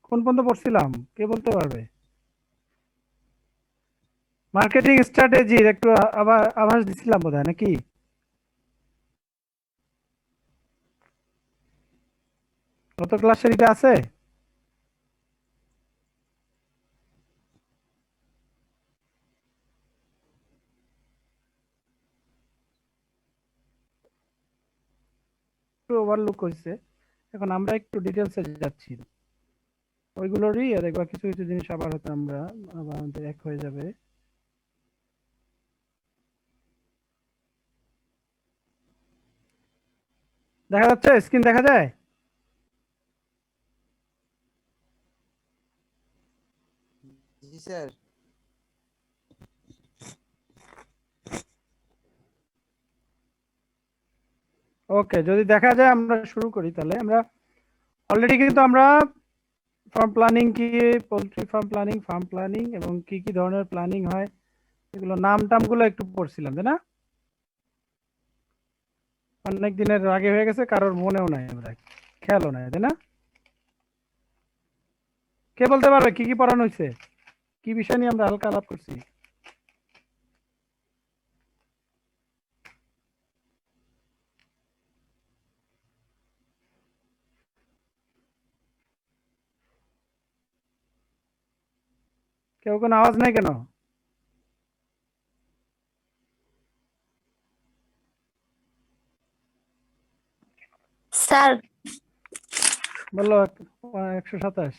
কোন পর্যন্ত পড়ছিলাম কে বলতে পারবে? মার্কেটিং স্ট্র্যাটেজির একটু আবার আভাস দিছিলাম বোধহয়, নাকি? গত ক্লাসের এটা আছে? একটু ওভারলুক হয়েছে। এখন আমরা একটু ডিটেলসে যাচ্ছি ওইগুলোরই, আর দেখবা কিছু কিছু জিনিস আবার হয়তো আমরা আবার আমাদের এক হয়ে যাবে। দেখা যাচ্ছে? স্ক্রিন দেখা যায়? জি স্যার। ওকে, যদি দেখা যায় আমরা শুরু করি। তাহলে আমরা অলরেডি কিন্তু আমরা ফার্ম প্ল্যানিং কি, poultry farm planning, farm planning এবং কি কি ধরনের প্ল্যানিং হয় এগুলো নাম টামগুলো একটু পড়ছিলাম, তাই না? অনেক দিনের আগে হয়ে গেছে, কারোর মনেও নাই, আমরা খেয়ালও নাই, তাই না? কে বলতে পারবে কি কি পড়ানো হয়েছে, কি বিষয় নিয়ে আমরা হালকা আলাপ করছি? কেউ কোনো আওয়াজ নাই কেন? স্যার, বললো 127।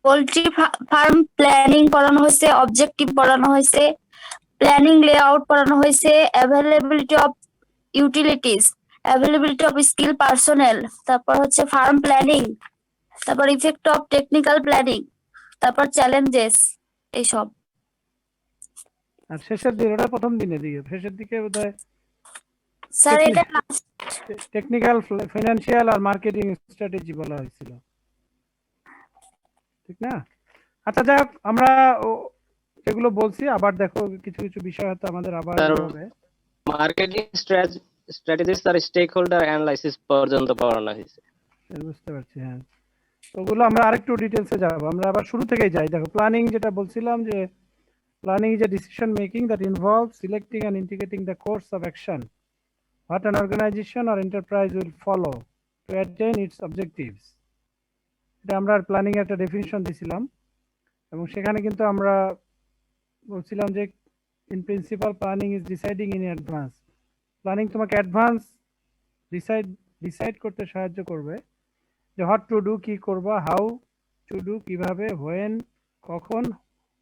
পোল্ট্রি ফার্ম প্ল্যানিং পড়ানো হয়েছে, অবজেক্টিভ পড়ানো হয়েছে, প্ল্যানিং লেআউট পড়ানো হয়েছে, availability of utilities, availability of skill personnel, তারপর হচ্ছে ফার্ম প্ল্যানিং, তারপর ইফেক্ট অফ টেকনিক্যাল প্ল্যানিং, তারপর চ্যালেঞ্জেস, এইসব। আর শেষের দিন, ওটা প্রথম দিনের দিকে, শেষের দিকে বোধহয় স্যার এটা টেকনিক্যাল, ফাইন্যান্সিয়াল আর মার্কেটিং স্ট্র্যাটেজি বলা হয়েছিল, ঠিক না? আচ্ছা, যাই হোক, আমরা যেগুলো বলছি আবার দেখো, কিছু কিছু বিষয় হয়তো আমাদের আবার হবে। মার্কেটিং স্ট্র্যাটেজিস আর স্টেক হোল্ডার অ্যানালাইসিস পর্যন্ত পড়ানো হয়েছে। বুঝতে পারছি, হ্যাঁ। ওগুলো আমরা আরেকটু ডিটেলসে যাব, আমরা আবার শুরু থেকেই যাই। দেখো, প্ল্যানিং যেটা বলছিলাম, যে planning is a decision making that involve selecting and integrating the course of action what an organization or enterprise will follow to attain its objectives. এটা আমরা প্ল্যানিং একটা ডেফিনিশন দিছিলাম, এবং সেখানে কিন্তু আমরা বলছিলাম যে in principal planning is deciding in advance. Planning তোমাকে অ্যাডভান্স ডিসাইড করতে সাহায্য করবে যে হোয়াট টু ডু, কি করবা, হাউ টু ডু, কিভাবে, হোয়েন, কখন,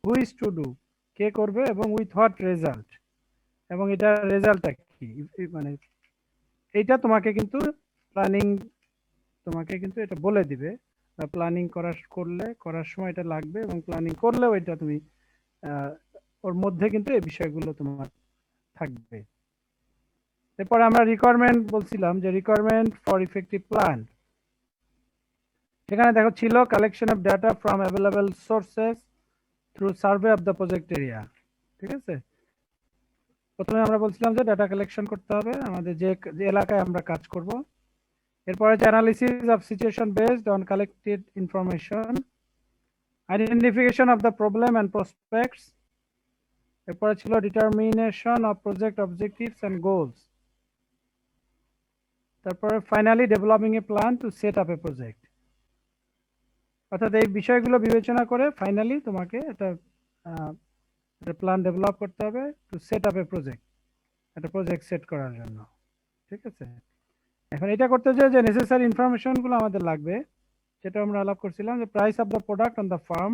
হু ইজ টু ডু, কে করবে, এবং উইথ হোয়াট রেজাল্ট, এবং এটা রেজাল্টটা কি, মানে এইটা তোমাকে কিন্তু প্ল্যানিং তোমাকে কিন্তু এটা বলে দিবে। প্ল্যানিং করার সময় এটা লাগবে, এবং প্ল্যানিং করলেও এটা তুমি ওর মধ্যে কিন্তু এই বিষয়গুলো তোমার থাকবে। এরপরে আমরা রিকোয়ারমেন্ট বলছিলাম, যে রিকোয়ারমেন্ট ফর ইফেক্টিভ প্ল্যান, সেখানে দেখো ছিল collection of data from available sources through survey of the project area. ঠিক আছে, প্রথমে আমরা বলছিলাম যে ডাটা কালেকশন করতে হবে আমাদের যে এলাকায় আমরা কাজ করব। এরপরে যে analysis of situation based on collected information, identification of the problem and prospects. এরপরে ছিল determination of project objectives and goals. তারপরে ফাইনালি ডেভেলপিং এ প্ল্যান টু সেট আপ এ প্রজেক্ট। অর্থাৎ এই বিষয়গুলো বিবেচনা করে ফাইনালি তোমাকে একটা প্ল্যান ডেভেলপ করতে হবে টু সেট আপ এ প্রজেক্ট, একটা প্রজেক্ট সেট করার জন্য। ঠিক আছে, এখন এটা করতে চাই যে নেসেসারি ইনফরমেশনগুলো আমাদের লাগবে, যেটা আমরা আলাপ করছিলাম, যে price of the product on the farm,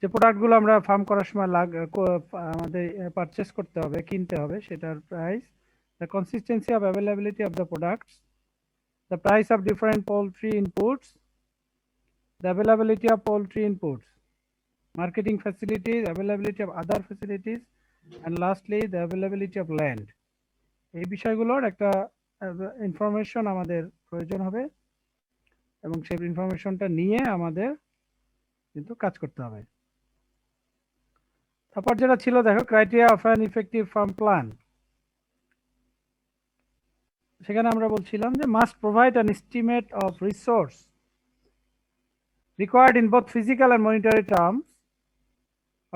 যে প্রোডাক্টগুলো আমরা ফার্ম করার সময় আমাদের পারচেস করতে হবে, কিনতে হবে, সেটার price, the consistency of availability of the products, the price of different poultry inputs, the availability of poultry inputs, marketing facilities, availability of other facilities, and lastly the availability of land. এই বিষয়গুলোর একটা information আমাদের প্রয়োজন হবে, এবং সেই ইনফরমেশনটা নিয়ে আমাদের কিন্তু কাজ করতে হবে। তারপর যেটা ছিল, দেখো, criteria of an effective farm plan. সেখানে আমরা বলছিলাম যে must provide an estimate of resource required in both physical and monetary terms,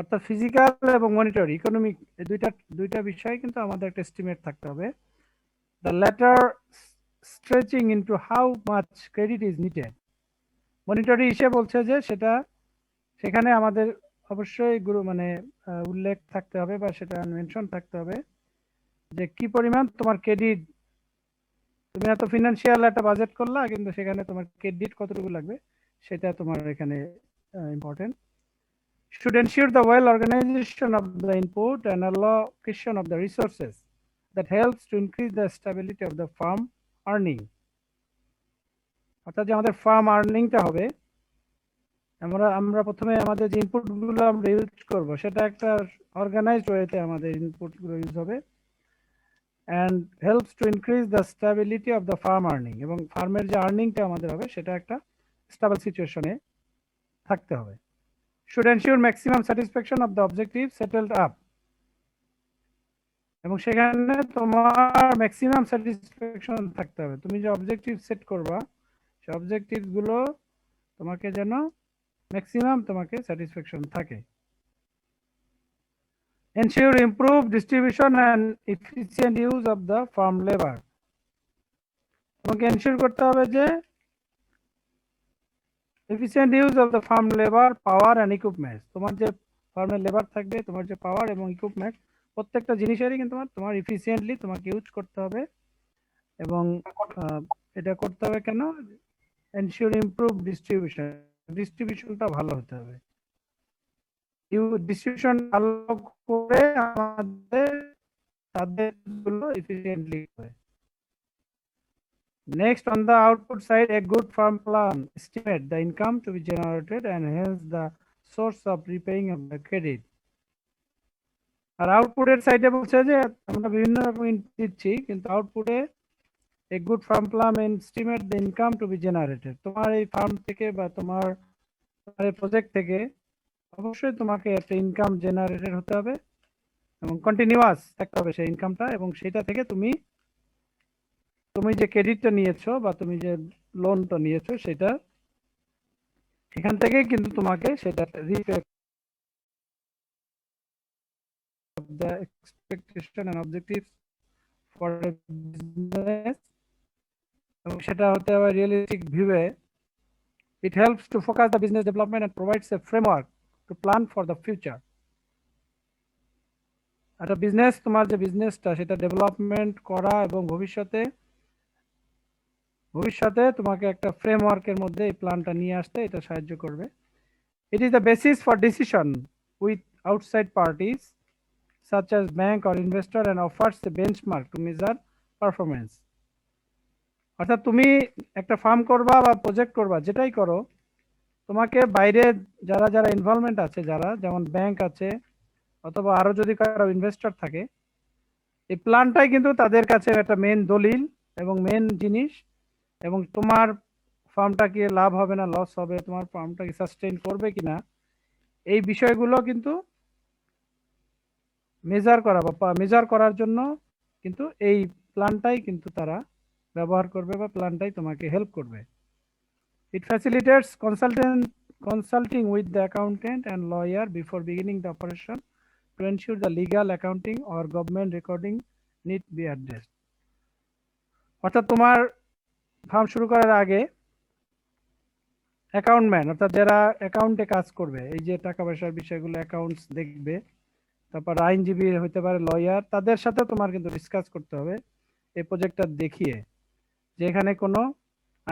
অর্থাৎ ফিজিক্যাল এবং মনিটারি ইকোনমিক দুইটা বিষয় কিন্তু আমাদের একটা এস্টিমেট থাকতে হবে। The latter stretching into how much credit is needed. Monetary হিসেবে বলছে যে সেখানে আমাদের অবশ্যই উল্লেখ থাকতে হবে বা সেটা মেনশন থাকতে হবে যে কি পরিমাণ তোমার ক্রেডিট, তুমি এত ফিনান্সিয়াল একটা বাজেট করলা কিন্তু সেখানে তোমার ক্রেডিট কতটুকু লাগবে সেটা তোমার এখানে important. should ensure the well organization of the input and allocation of the resources that helps to increase the stability of the farm earning। অর্থাৎ যে আমাদের ফার্ম আর্নিংটা হবে, আমরা প্রথমে আমাদের যে ইনপুটগুলো আমরা ইউজ করব সেটা একটা অর্গানাইজড ওয়েতে আমাদের ইনপুটগুলো ইউজ হবে, and helps to increase the stability of the farm earning, এবং ফার্মের যে আর্নিংটা আমাদের হবে সেটা একটা স্টেবল সিচুয়েশনে থাকতে হবে। should ensure maximum satisfaction of the objective settled up, এবং সেখানে তোমার ম্যাক্সিমাম স্যাটিসফ্যাকশন থাকতে হবে। তুমি যে অবজেক্টিভ সেট করবা সেই অবজেক্টিভ গুলো তোমাকে যেন ম্যাক্সিমাম তোমাকে স্যাটিসফ্যাকশন থাকে। ensure improved distribution and efficient use of the farm labor, তোমাকে এনশিওর করতে হবে যে efficient use of the farm labor, power and equipment, তোমার যে ফার্মের লেবার থাকবে, তোমার যে পাওয়ার এবং ইকুইপমেন্ট প্রত্যেকটা জিনিসেরই কিন্তু তোমার এফিসিয়েন্টলি তোমাকে ইউজ করতে হবে। এবং এটা করতে হবে কেন? এনশিওর ইমপ্রুভ ডিস্ট্রিবিউশনটা ভালো হতে হবে। ডিস্ট্রিবিউশন ভালো করে আমাদের তাদের গুলো এফিসিয়েন্টলি করে। Next, on the output side, a good farm plan estimate the income to be generated and hence the source of repaying of the credit. আর আউটপুটের সাইডে বলছে যে আমরা বিভিন্ন রকম দিচ্ছি কিন্তু আউটপুটে a good farm plan estimate the income to be generated, তোমার এই ফার্ম থেকে বা তোমার এই প্রজেক্ট থেকে অবশ্যই তোমাকে একটা ইনকাম জেনারেটেড হতে হবে এবং কন্টিনিউয়াস থাকতে হবে সেই ইনকামটা, এবং সেটা থেকে তুমি যে ক্রেডিটটা নিয়েছো বা তুমি যে লোনটা নিয়েছো সেটা এখান থেকে কিন্তু তোমাকে সেটা repay the expectation and objectives for a business, এবং সেটা হতে হবে realistic ভিউয়ে। It helps to focus the business development and provides a framework to plan for the future. একটা বিজনেস, তোমার যে বিজনেসটা সেটা ডেভেলপমেন্ট করা এবং ভবিষ্যতে তোমাকে একটা ফ্রেমওয়ার্কের মধ্যে এই প্ল্যানটা নিয়ে আসতে এটা সাহায্য করবে। It is the basis for decision with outside parties such as bank or investor and offers a benchmark to measure performance. অর্থাৎ তুমি একটা ফার্ম করবা বা প্রজেক্ট করবা, যেটাই করো তোমাকে বাইরে যারা ইনভলভমেন্ট আছে, যেমন ব্যাংক আছে অথবা আরো যদি কারো ইনভেস্টর থাকে, এই প্ল্যানটাই কিন্তু তাদের কাছে একটা মেন দলিল এবং মেন জিনিস, এবং তোমার ফার্মটা কি লাভ হবে না লস হবে, তোমার ফার্মটা কি সাস্টেইন করবে কিনা, এই বিষয়গুলো কিন্তু মেজার করার জন্য কিন্তু এই প্ল্যানটাই কিন্তু তারা ব্যবহার করবে বা প্ল্যানটাই তোমাকে হেল্প করবে। It facilitates consulting with the accountant and lawyer before beginning the operation to ensure the legal, accounting or government recording need be addressed. অর্থাৎ তোমার ফার্ম শুরু করার আগে অ্যাকাউন্টম্যান, অর্থাৎ যারা অ্যাকাউন্টে কাজ করবে, এই যে টাকা পয়সার বিষয়গুলো অ্যাকাউন্টস দেখবে, তারপর আইনজীবী হতে পারে, লয়ার, তাদের সাথে তোমার কিন্তু ডিসকাস করতে হবে এই প্রজেক্টটা দেখিয়ে যে এখানে কোনো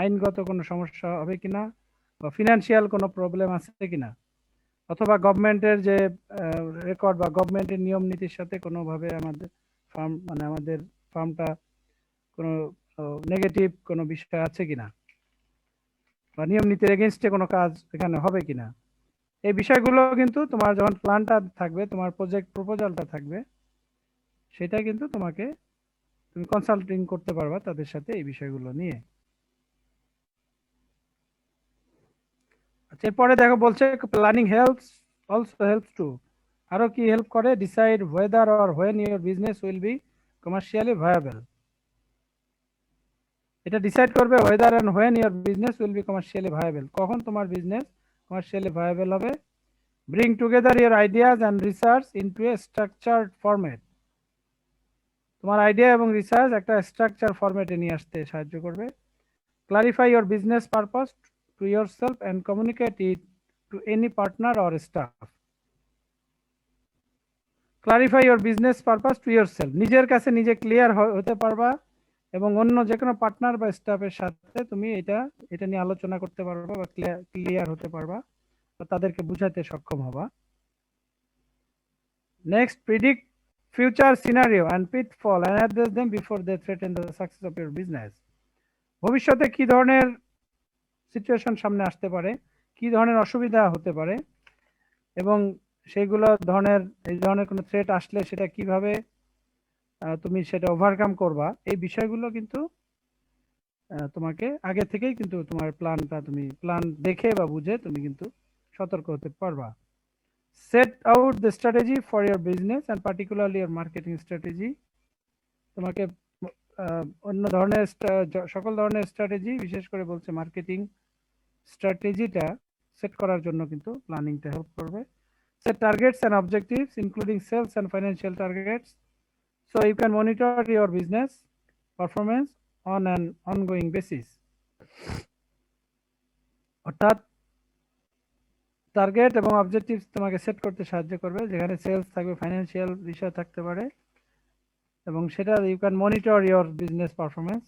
আইনগত কোনো সমস্যা হবে কিনা বা ফিনান্সিয়াল কোনো প্রবলেম আছে কিনা, অথবা গভর্নমেন্টের যে রেকর্ড বা গভর্নমেন্টের নিয়ম নীতির সাথে কোনোভাবে আমাদের ফার্মটা কোনো নেগেটিভ কোনো বিষয় আছে কিনা বা নিয়ম নীতির এগেনস্টে কোনো কাজ এখানে হবে কিনা, এই বিষয়গুলো কিন্তু তোমার যখন প্ল্যানটা থাকবে, তোমার প্রজেক্ট প্রপোজালটা থাকবে, সেটা কিন্তু তুমি কনসাল্টিং করতে পারবা তাদের সাথে এই বিষয়গুলো নিয়ে। আচ্ছা, এরপরে দেখো বলছে প্ল্যানিং অলসো হেল্পস টু, আরো কি হেল্প করে? Decide whether or when your business will be commercially viable. এটা ডিসাইড করবে whether and when your business will be commercially viable, কখন তোমার বিজনেস commercially viable হবে। Bring together your ideas and research into a structured format, তোমার idea এবং research একটা structure ফরম্যাটে নিয়ে আসতে সাহায্য করবে। Clarify your business purpose to yourself and communicate it to any partner or staff. Clarify your business purpose to yourself, নিজের কাছে নিজে ক্লিয়ার হতে পারবা এবং অন্য যে কোনো পার্টনার বা স্টাফের সাথে তুমি এটা নিয়ে আলোচনা করতে পারবা বা ক্লিয়ার হতে পারবা বা তাদেরকে বুঝাতে সক্ষম হবা। Next, predict future scenario and pitfall and address them before they threaten the success of your business. ভবিষ্যতে কি ধরনের সিচুয়েশন সামনে আসতে পারে, কি ধরনের অসুবিধা হতে পারে এবং সেইগুলো এই ধরনের কোনো থ্রেট আসলে সেটা কিভাবে তুমি সেটা ওভারকাম করবা, এই বিষয়গুলো কিন্তু তোমাকে আগে থেকেই কিন্তু তোমার প্ল্যান দেখে বা বুঝে তুমি কিন্তু সতর্ক হতে পারবা। Set out the strategy for your business and particularly your marketing strategy. তোমাকে অন্য ধরনের সকল ধরনের স্ট্র্যাটেজি, বিশেষ করে বলছে মার্কেটিং স্ট্র্যাটেজিটা সেট করার জন্য কিন্তু প্ল্যানিংটা হেল্প করবে। Set targets and objectives including sales and financial targets, so you can monitor your business performance on an ongoing basis. অর্থাৎ টার্গেট এবং অবজেক্টিভস তোমাকে সেট করতে সাহায্য করবে, যেখানে সেলস থাকবে, ফাইন্যান্সিয়াল বিষয় থাকতে পারে এবং সেটা you can monitor your business performance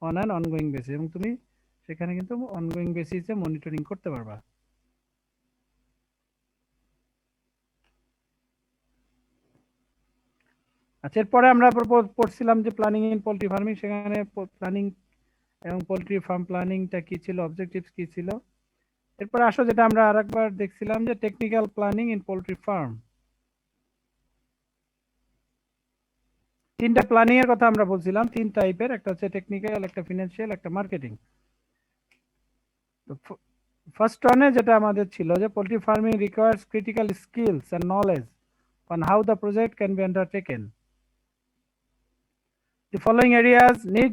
on an ongoing basis, এবং তুমি সেখানে কিন্তু অনগোয়িং বেসিসে মনিটরিং করতে পারবা। আচ্ছা, এরপরে আমরা পড়ছিলাম যে প্ল্যানিং ইন পোল্ট্রি ফার্মিং, সেখানে প্ল্যানিং এবং পোল্ট্রি ফার্ম প্ল্যানিংটা কি ছিল, অবজেক্টিভস কি ছিল। এরপরে আসো যেটা আমরা আরেকবার দেখছিলাম যে technical planning in poultry farm. তিনটা প্ল্যানিং এর কথা আমরা বলছিলাম, তিন টাইপের, একটা হচ্ছে টেকনিক্যাল, একটা ফিনান্সিয়াল, একটা মার্কেটিং। তো ফার্স্ট ওয়ানে যেটা আমাদের ছিল যে poultry farming requires critical skills and knowledge on how the project can be undertaken. The following areas need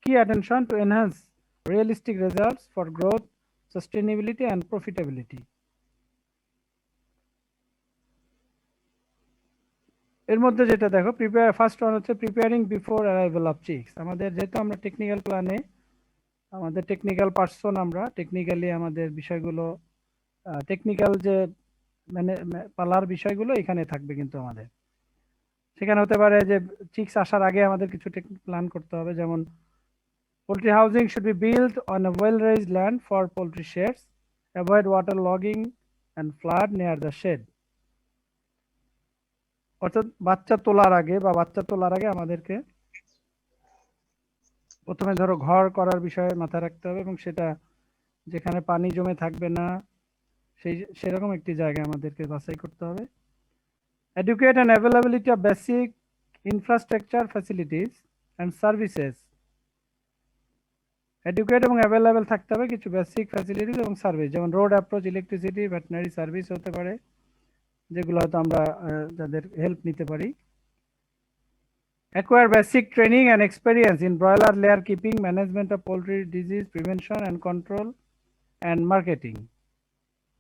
key attention to enhance realistic results for growth, sustainability and profitability. এর মধ্যে যেটা দেখো, ফার্স্ট ওয়ান হচ্ছে preparing before arrival of chicks. আমাদের যেহেতু আমরা technical প্ল্যানে, আমাদের টেকনিক্যাল পার্সন, আমরা টেকনিক্যালি আমাদের বিষয়গুলো, টেকনিক্যাল যে মানে পালার বিষয়গুলো এখানে থাকবে কিন্তু আমাদের সেখানে হতে পারে যে চিক্স আসার আগে আমাদের কিছু টেকনিক প্ল্যান করতে হবে, যেমন poultry housing should be built on a well-raised land for poultry sheds. Avoid water logging and flood near the shed. অর্থাৎ বাচ্চা তোলার আগে আমাদেরকে প্রথমে ধরো ঘর করার বিষয়ে মাথায় রাখতে হবে এবং সেটা যেখানে পানি জমে থাকবে না সেরকম একটি জায়গা আমাদেরকে বাছাই করতে হবে। Educate and availability of basic infrastructure facilities and services. Educate এবং অ্যাভেলেবেল থাকতে হবে কিছু বেসিক ফ্যাসিলিটিস এবং সার্ভিস, যেমন road approach, electricity, veterinary service হতে পারে, যেগুলো হয়তো আমরা যাদের হেল্প নিতে পারি। Acquire basic training and experience in broiler layer keeping, management of poultry disease prevention and control and marketing.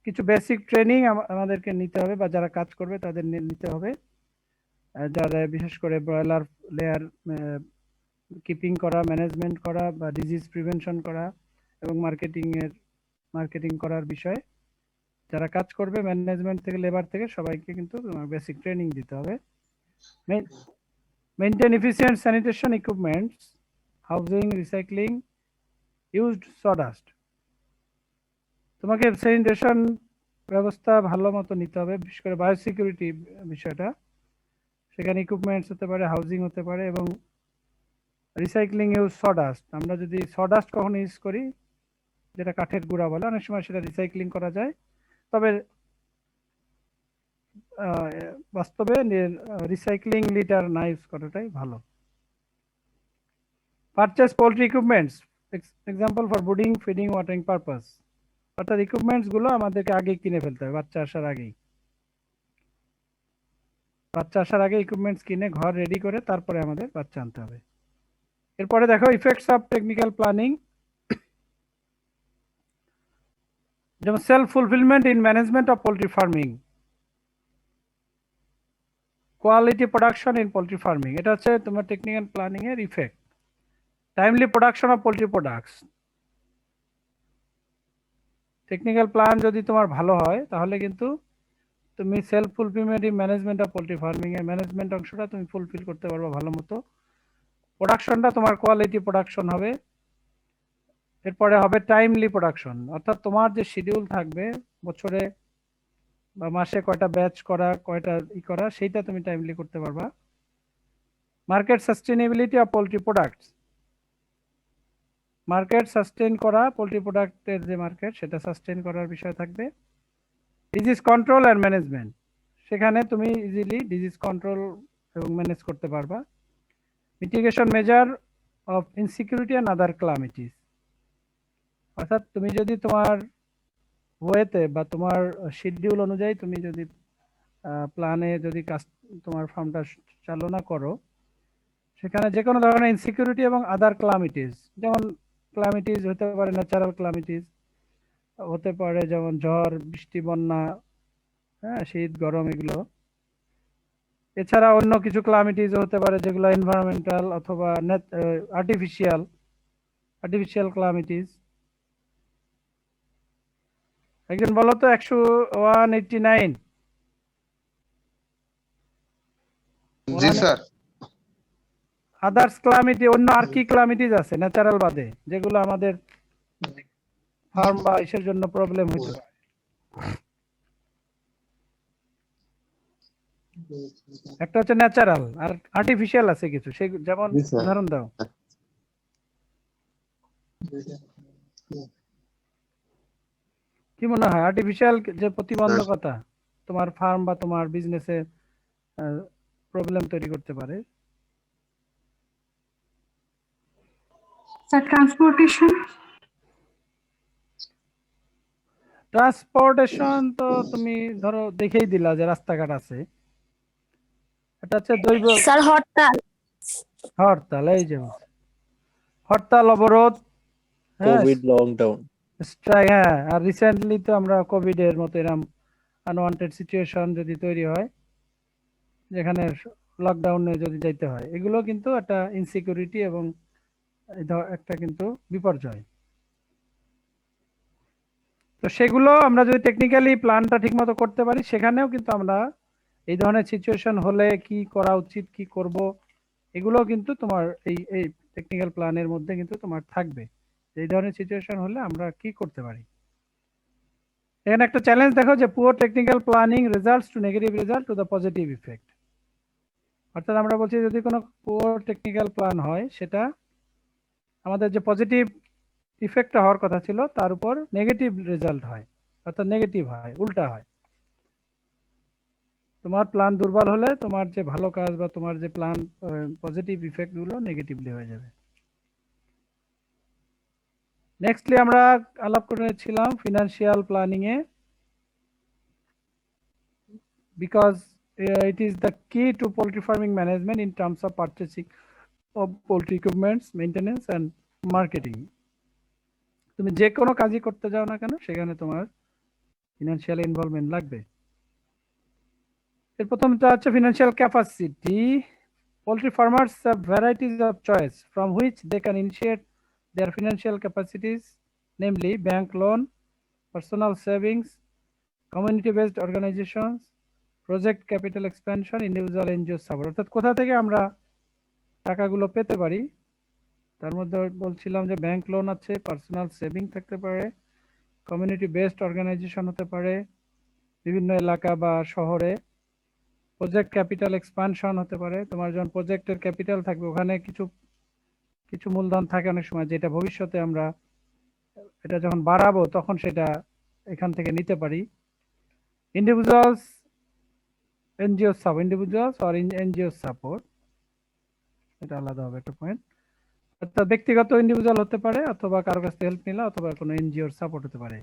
কিছু বেসিক ট্রেনিং আমাদেরকে নিতে হবে বা যারা কাজ করবে তাদের নিতে হবে, যারা বিশেষ করে ব্রয়লার লেয়ার কিপিং করা, ম্যানেজমেন্ট করা বা ডিজিজ প্রিভেনশন করা এবং মার্কেটিং করার বিষয়ে যারা কাজ করবে, ম্যানেজমেন্ট থেকে লেবার থেকে সবাইকে কিন্তু বেসিক ট্রেনিং দিতে হবে। Maintain efficient sanitation equipments, housing, recycling, used sawdust. তোমাকে স্যানিটেশন ব্যবস্থা ভালো মতো নিতে হবে, বিশেষ করে বায়োসিকিউরিটি বিষয়টা, সেখানে ইকুইপমেন্টস হতে পারে, হাউজিং হতে পারে এবং রিসাইক্লিং ইউজ সডাস্ট। আমরা যদি সডাস্ট কখনো ইউজ করি, যেটা কাঠের গুঁড়া বলে, অনেক সময় সেটা রিসাইক্লিং করা যায়, তবে বাস্তবে রিসাইক্লিং লিটার না ইউজ করাটাই ভালো। Purchase poultry equipments, example for brooding, feeding, watering purpose. অর্থাৎ ইকুইপমেন্টস গুলো আমাদেরকে আগে কিনে ফেলতে হবে, বাচ্চা আসার আগে ইকুইপমেন্টস কিনে ঘর রেডি করে তারপরে আমাদের বাচ্চা আনতে হবে। এরপরে দেখো ইফেক্টস অফ টেকনিক্যাল প্ল্যানিং, যেমন self fulfilment in management of poultry farming, quality production in poultry farming, এটা হচ্ছে তোমার টেকনিক্যাল প্ল্যানিং এর effect. Timely production of poultry products, technical plan যদি তোমার ভালো হয় তাহলে কিন্তু তুমি self fulfilment in management of poultry farming এর ম্যানেজমেন্ট অংশটা তুমি ফুলফিল করতে পারবে ভালো মতো। প্রোডাকশনটা তোমার কোয়ালিটি প্রোডাকশন হবে। এরপরে হবে টাইমলি প্রোডাকশন, অর্থাৎ তোমার যে শিডিউল থাকবে বছরে বা মাসে কয়টা ব্যাচ করা, কয়টা করা, সেইটা তুমি টাইমলি করতে পারবা। Market sustainability of poultry products, market sustain করা, পোল্ট্রি প্রোডাক্টের যে মার্কেট সেটা সাস্টেন করার বিষয় থাকবে। ডিজিজ কন্ট্রোল অ্যান্ড ম্যানেজমেন্ট, সেখানে তুমি ইজিলি ডিজিজ কন্ট্রোল এবং ম্যানেজ করতে পারবা। Mitigation measure of insecurity and other calamities, অর্থাৎ তুমি যদি তোমার ওয়েতে বা তোমার শিডিউল অনুযায়ী তুমি যদি প্ল্যানে যদি কাজ তোমার ফার্মটা চালনা করো, সেখানে যে কোনো ধরনের ইনসিকিউরিটি এবং আদার ক্লামিটিস, যেমন ক্লামিটিস হতে পারে ন্যাচারাল ক্লামিটিস, হতে পারে যেমন ঝড় বৃষ্টি বন্যা, হ্যাঁ শীত গরম এগুলো। এছাড়া অন্য কিছু ক্লামিটিস হতে পারে যেগুলো এনভায়রনমেন্টাল অথবা আর্টিফিশিয়াল ক্লামিটিস। একজন বলো তো 189। জি স্যার। আদার্স ক্লামিটি, অন্য আর কি ক্লামিটিস আছে ন্যাচারাল বাদে যেগুলো আমাদের ফার্ম বা ইসের জন্য প্রবলেম হতে পারে? একটা হচ্ছে ন্যাচারাল আর আর্টিফিশিয়াল আছে কিছু, সেই যেমন জি স্যার। উদাহরণ দাও। কি মনে হয় আর্টিফিশিয়াল যে প্রতিবন্ধকতা তোমার ফার্ম বা তোমার বিজনেসে প্রবলেম তৈরি করতে পারে? Sir transportation. ট্রান্সপোর্টেশন তো তুমি ধরো দেখেই দিলা যে রাস্তাঘাট আছে, এটা হচ্ছে দৈব স্যার হরতাল। হরতাল, এই যে হরতাল অবরোধ, হ্যাঁ কোভিড লকডাউন। স্ট্রাইক, হ্যাঁ। আর রিসেন্টলি তো আমরা কোভিড এর মতো এরকম আনওয়ান্টেড সিচুয়েশন যদি তৈরি হয় যেখানে লকডাউনে যদি যাইতে হয়, এগুলো কিন্তু একটা ইনসিকিউরিটি এবং একটা কিন্তু বিপর্যয়। তো সেগুলো আমরা যদি টেকনিক্যালি প্ল্যানটা ঠিকমতো করতে পারি, সেখানেও কিন্তু আমরা এই ধরনের সিচুয়েশন হলে কি করা উচিত, কি করব, এগুলো কিন্তু তোমার এই টেকনিক্যাল প্ল্যানের মধ্যে কিন্তু তোমার থাকবে। এই ধরনের সিচুয়েশন হলে আমরা কি করতে পারি। এখানে একটা চ্যালেঞ্জ দেখো যে poor technical planning results to negative result to the positive effect, অর্থাৎ আমরা বলছি যদি কোনো পুয়ার টেকনিক্যাল প্ল্যান হয় সেটা আমাদের যে পজিটিভ ইফেক্টটা হওয়ার কথা ছিল তার উপর নেগেটিভ রেজাল্ট হয়, অর্থাৎ নেগেটিভ হয়, উল্টা হয়। তোমার প্ল্যান দুর্বল হলে তোমার যে ভালো কাজ বা তোমার যে প্ল্যান পজিটিভ ইফেক্ট গুলো নেগেটিভলি হয়ে যাবে। নেক্সটলি আমরা আলাপ করেছিলাম financial planning A, because it is the key to poultry farming management in terms of purchasing of poultry equipments, maintenance and marketing. তুমি যে কোনো কাজই করতে যাও না কেন সেখানে তোমার ফিনান্সিয়াল ইনভলভমেন্ট লাগবে। এর প্রথমটা হচ্ছে financial capacity. Poultry farmers have varieties of choice from which they can initiate their financial capacities, namely bank loan, personal savings, community-based organizations, project capital expansion, individual NGO support. অর্থাৎ কোথা থেকে আমরা টাকাগুলো পেতে পারি তার মধ্যে বলছিলাম যে ব্যাংক লোন আছে, পার্সোনাল সেভিং থাকতে পারে, কমিউনিটি বেসড অর্গানাইজেশন হতে পারে বিভিন্ন এলাকা বা শহরে, প্রজেক্ট ক্যাপিটাল এক্সপ্যানশন হতে পারে, তোমার যখন প্রজেক্টের ক্যাপিটাল থাকবে ওখানে কিছু কিছু মূলধন থাকে অনেক সময় যেটা ভবিষ্যতে আমরা এটা যখন বাড়াবো তখন সেটা এখান থেকে নিতে পারি। Individuals NGO support, individuals or NGO support, এটা আলাদা হবে একটা পয়েন্ট। অর্থাৎ ব্যক্তিগত ইন্ডিভিজুয়াল হতে পারে অথবা কারো কাছ থেকে হেল্প নিলা অথবা কোনো এনজিওর সাপোর্ট হতে পারে।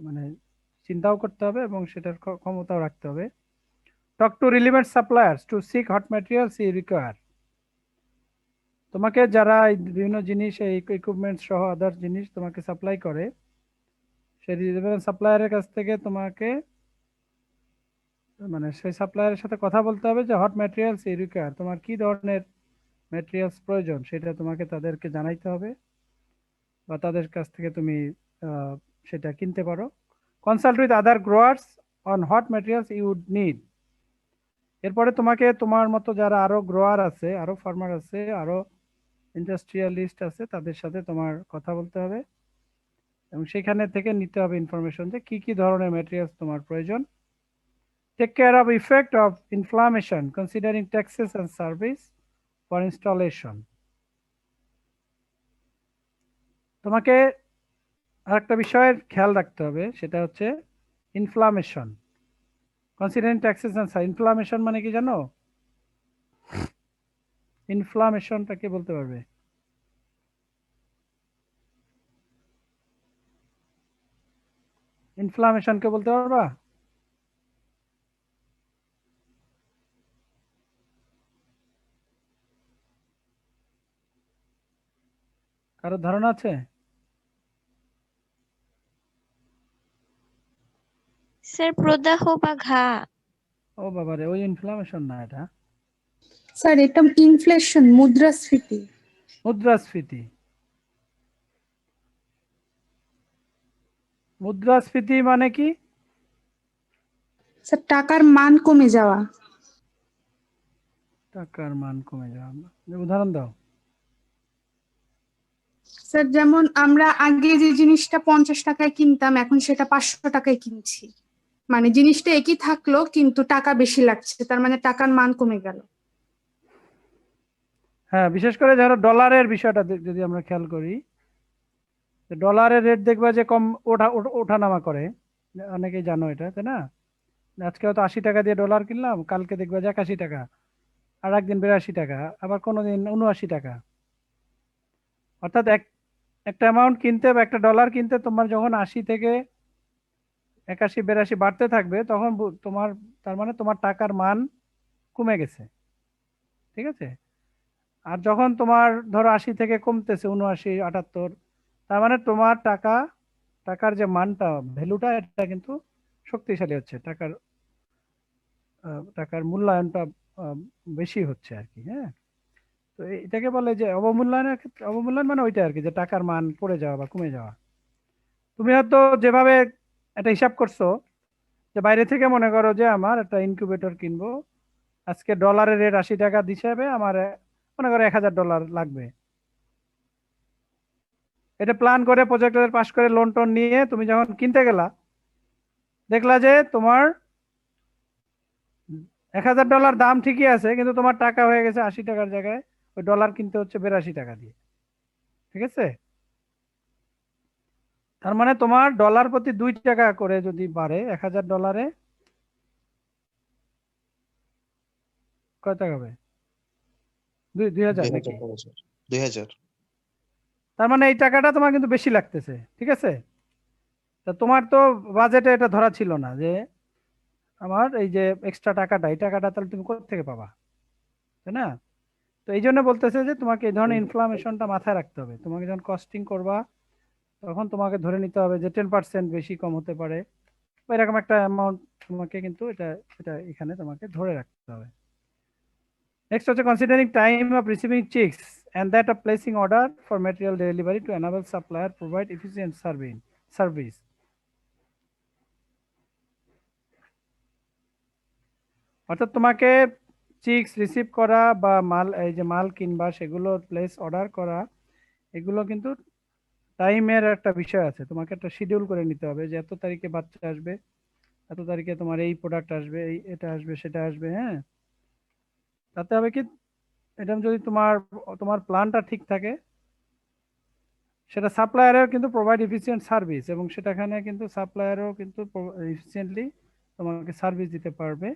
মানে চিন্তাও করতে হবে এবং সেটার ক্ষমতাও রাখতে হবে। talk to relevant suppliers to seek hot materials you require. তোমাকে যারা এই বিভিন্ন জিনিস এই ইকুইপমেন্ট সহ আদার জিনিস তোমাকে সাপ্লাই করে সেই রিলেভেন্ট সাপ্লায়ারের কাছ থেকে তোমাকে মানে সেই সাপ্লায়ারের সাথে কথা বলতে হবে যে হট ম্যাটেরিয়ালস ইউ রিকোয়ার, তোমার কি ধরনের ম্যাটেরিয়ালস প্রয়োজন সেটা তোমাকে তাদেরকে জানাইতে হবে বা তাদের কাছ থেকে তুমি সেটা কিনতে পারো। Consult with other growers on what materials you would need. এরপরে তোমাকে তোমার মতো যারা আরো গ্রোয়ার আছে, আরো ফার্মার আছে, আরো ইন্ডাস্ট্রিয়ালিস্ট আছে, তাদের সাথে তোমার কথা বলতে হবে এবং সেখানে থেকে নিতে হবে ইনফরমেশন যে কি কি ধরনের ম্যাটেরিয়ালস তোমার প্রয়োজন। Take care of effect of inflammation considering taxes and service for installation. তোমাকে আরেকটা বিষয়ের খেয়াল রাখতে হবে, সেটা হচ্ছে inflammation considering taxes and service. Inflammation মানে কি জানো? ইনফ্লামেশনটা কে বলতে পারবে? ইনফ্লামেশন কে বলতে পারবা? কারো ধারণা আছে? স্যার প্রদাহ বা ঘা। ও বাবারে, ওই ইনফ্লামেশন না এটা। স্যার এটা ইনফ্লেশন, মুদ্রাস্ফীতি। মুদ্রাস্ফীতি। মুদ্রাস্ফীতি মানে কি? স্যার টাকার মান কমে যাওয়া। টাকার মান কমে যাওয়া, উদাহরণ দাও। স্যার যেমন আমরা আগে যে জিনিসটা 50 টাকায় কিনতাম এখন সেটা 500 টাকায় কিনছি, মানে জিনিসটা একই থাকলো কিন্তু টাকা বেশি লাগছে, তার মানে টাকার মান কমে গেল। হ্যাঁ, বিশেষ করে যারা ডলারের বিষয়টা যদি আমরা খেয়াল করি, ডলারের রেট দেখবা যে কম ওঠানামা করে, অনেকেই জানো এটা, তাই না? আজকে হয়তো 80 টাকা দিয়ে ডলার কিনলাম, কালকে দেখবা যে 81 টাকা, আর একদিন 82 টাকা, আবার কোনোদিন 79 টাকা। অর্থাৎ একটা অ্যামাউন্ট কিনতে বা একটা ডলার কিনতে তোমার যখন 80 থেকে 81 82 বাড়তে থাকবে তখন তোমার তার মানে তোমার টাকার মান কমে গেছে, ঠিক আছে? আর যখন তোমার ধরো 80 থেকে কমতেছে 79 78, তার মানে তোমার টাকার যে মানটা, ভ্যালুটা, এটা কিন্তু শক্তিশালী হচ্ছে, টাকার মূল্যায়নটা বেশি হচ্ছে আর কি। হ্যাঁ, তো এটাকে বলে যে অবমূল্যায়নের ক্ষেত্রে, অবমূল্যায়ন মানে ওইটা আর কি, যে টাকার মান পড়ে যাওয়া বা কমে যাওয়া। তুমি হয়তো যেভাবে একটা হিসাব করছো যে বাইরে থেকে মনে করো যে আমার একটা ইনকিউবেটর কিনবো, আজকে ডলারের রেট 80 টাকা হিসাবে আমার মনে করো $1000 লাগবে। এটা প্ল্যান করে প্রজেক্টর পাস করে লোন টোন নিয়ে তুমি যখন কিনতে গেলা, দেখলা যে তোমার $1000 দাম ঠিকই আছে, কিন্তু তোমার টাকা হয়ে গেছে 80 টাকার জায়গায় ওই ডলার কিনতে হচ্ছে 82 টাকা দিয়ে, ঠিক আছে? তার মানে তোমার ডলার প্রতি 2 টাকা করে যদি বাড়ে, $1000 কয় টাকা হবে? 2000 নাকি? 2000। তার মানে এই টাকাটা তোমার কিন্তু বেশি লাগতেছে, ঠিক আছে? তা তোমার তো বাজেটে এটা ধরা ছিল না যে আমার এই যে এক্সট্রা টাকাটা, এই টাকাটা তাহলে তুমি কোথা থেকে পাবা, তাই না? তো এই জন্য বলতেছে যে তোমাকে এই ধরনের ইনফ্লামেশনটা মাথায় রাখতে হবে। তোমাকে যখন কস্টিং করবা তখন তোমাকে ধরে নিতে হবে যে 10% বেশি কম হতে পারে, বা এরকম একটা অ্যামাউন্ট তোমাকে কিন্তু এটা এখানে তোমাকে ধরে রাখতে হবে। নেক্সট হচ্ছে considering time of receiving checks and that of placing order for material delivery to enable supplier provide efficient service. অর্থাৎ তোমাকে চেকস রিসিভ করা বা এই যে মাল কিনবা সেগুলো প্লেস অর্ডার করা, এগুলো কিন্তু টাইমের একটা বিষয় আছে। তোমাকে একটা শিডিউল করে নিতে হবে যে এত তারিখে বাচ্চা আসবে, এত তারিখে তোমার এই প্রোডাক্ট আসবে, এটা আসবে, সেটা আসবে। হ্যাঁ, তাতে হবে কি, এটা যদি তোমার প্ল্যানটা ঠিক থাকে, সেটা সাপ্লায়ারের কিন্তু প্রোভাইড এফিসিয়েন্ট সার্ভিস, এবং সেটাখানে কিন্তু সাপ্লায়ারও কিন্তু এফিসিয়েন্টলি তোমাকে সার্ভিস দিতে পারবে।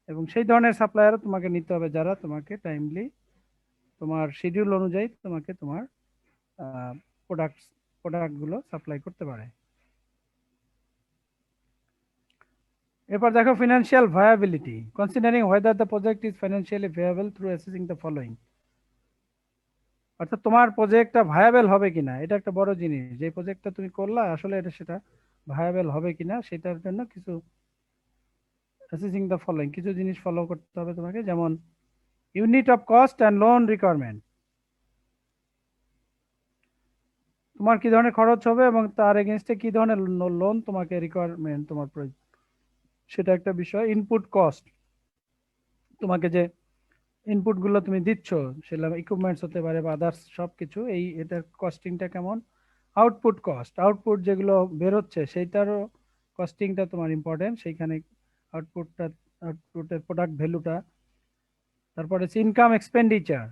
এবং সেই ধরনের সাপ্লায়ারও তোমাকে নিতে হবে যারা তোমাকে টাইমলি তোমার শিডিউল অনুযায়ী তোমাকে তোমার প্রোডাক্টগুলো সাপ্লাই করতে পারে। এরপর দেখো financial viability, considering whether the project is financially viable through assessing the following। অর্থাৎ তোমার প্রজেক্টটা ভায়াবেল হবে কিনা, এটা একটা বড় জিনিস। যে প্রজেক্টটা তুমি করলা আসলে এটা সেটা ভায়াবেল হবে কিনা সেটার জন্য কিছু assessing the following, কিছু জিনিস ফলো করতে হবে তোমাকে, যেমন unit of cost and loan requirement, তোমার কি ধরনের খরচ হবে এবং তার এগেনস্টে কি ধরনের লোন তোমাকে রিকোয়ারমেন্ট তোমার প্রয়োজন, সেটা একটা বিষয়। ইনপুট কস্ট, তোমাকে যে ইনপুট গুলো তুমি দিচ্ছ সেটা ইকুইপমেন্টস হতে পারে বা আদার্স সব কিছু, এই এটার কস্টিংটা কেমন। আউটপুট কস্ট, আউটপুট যেগুলো বেরোচ্ছে সেইটারও কস্টিংটা তোমার ইম্পর্টেন্ট, সেইখানে আউটপুটের প্রোডাক্ট ভ্যালুটা। তারপরে ইনকাম এক্সপেন্ডিচার,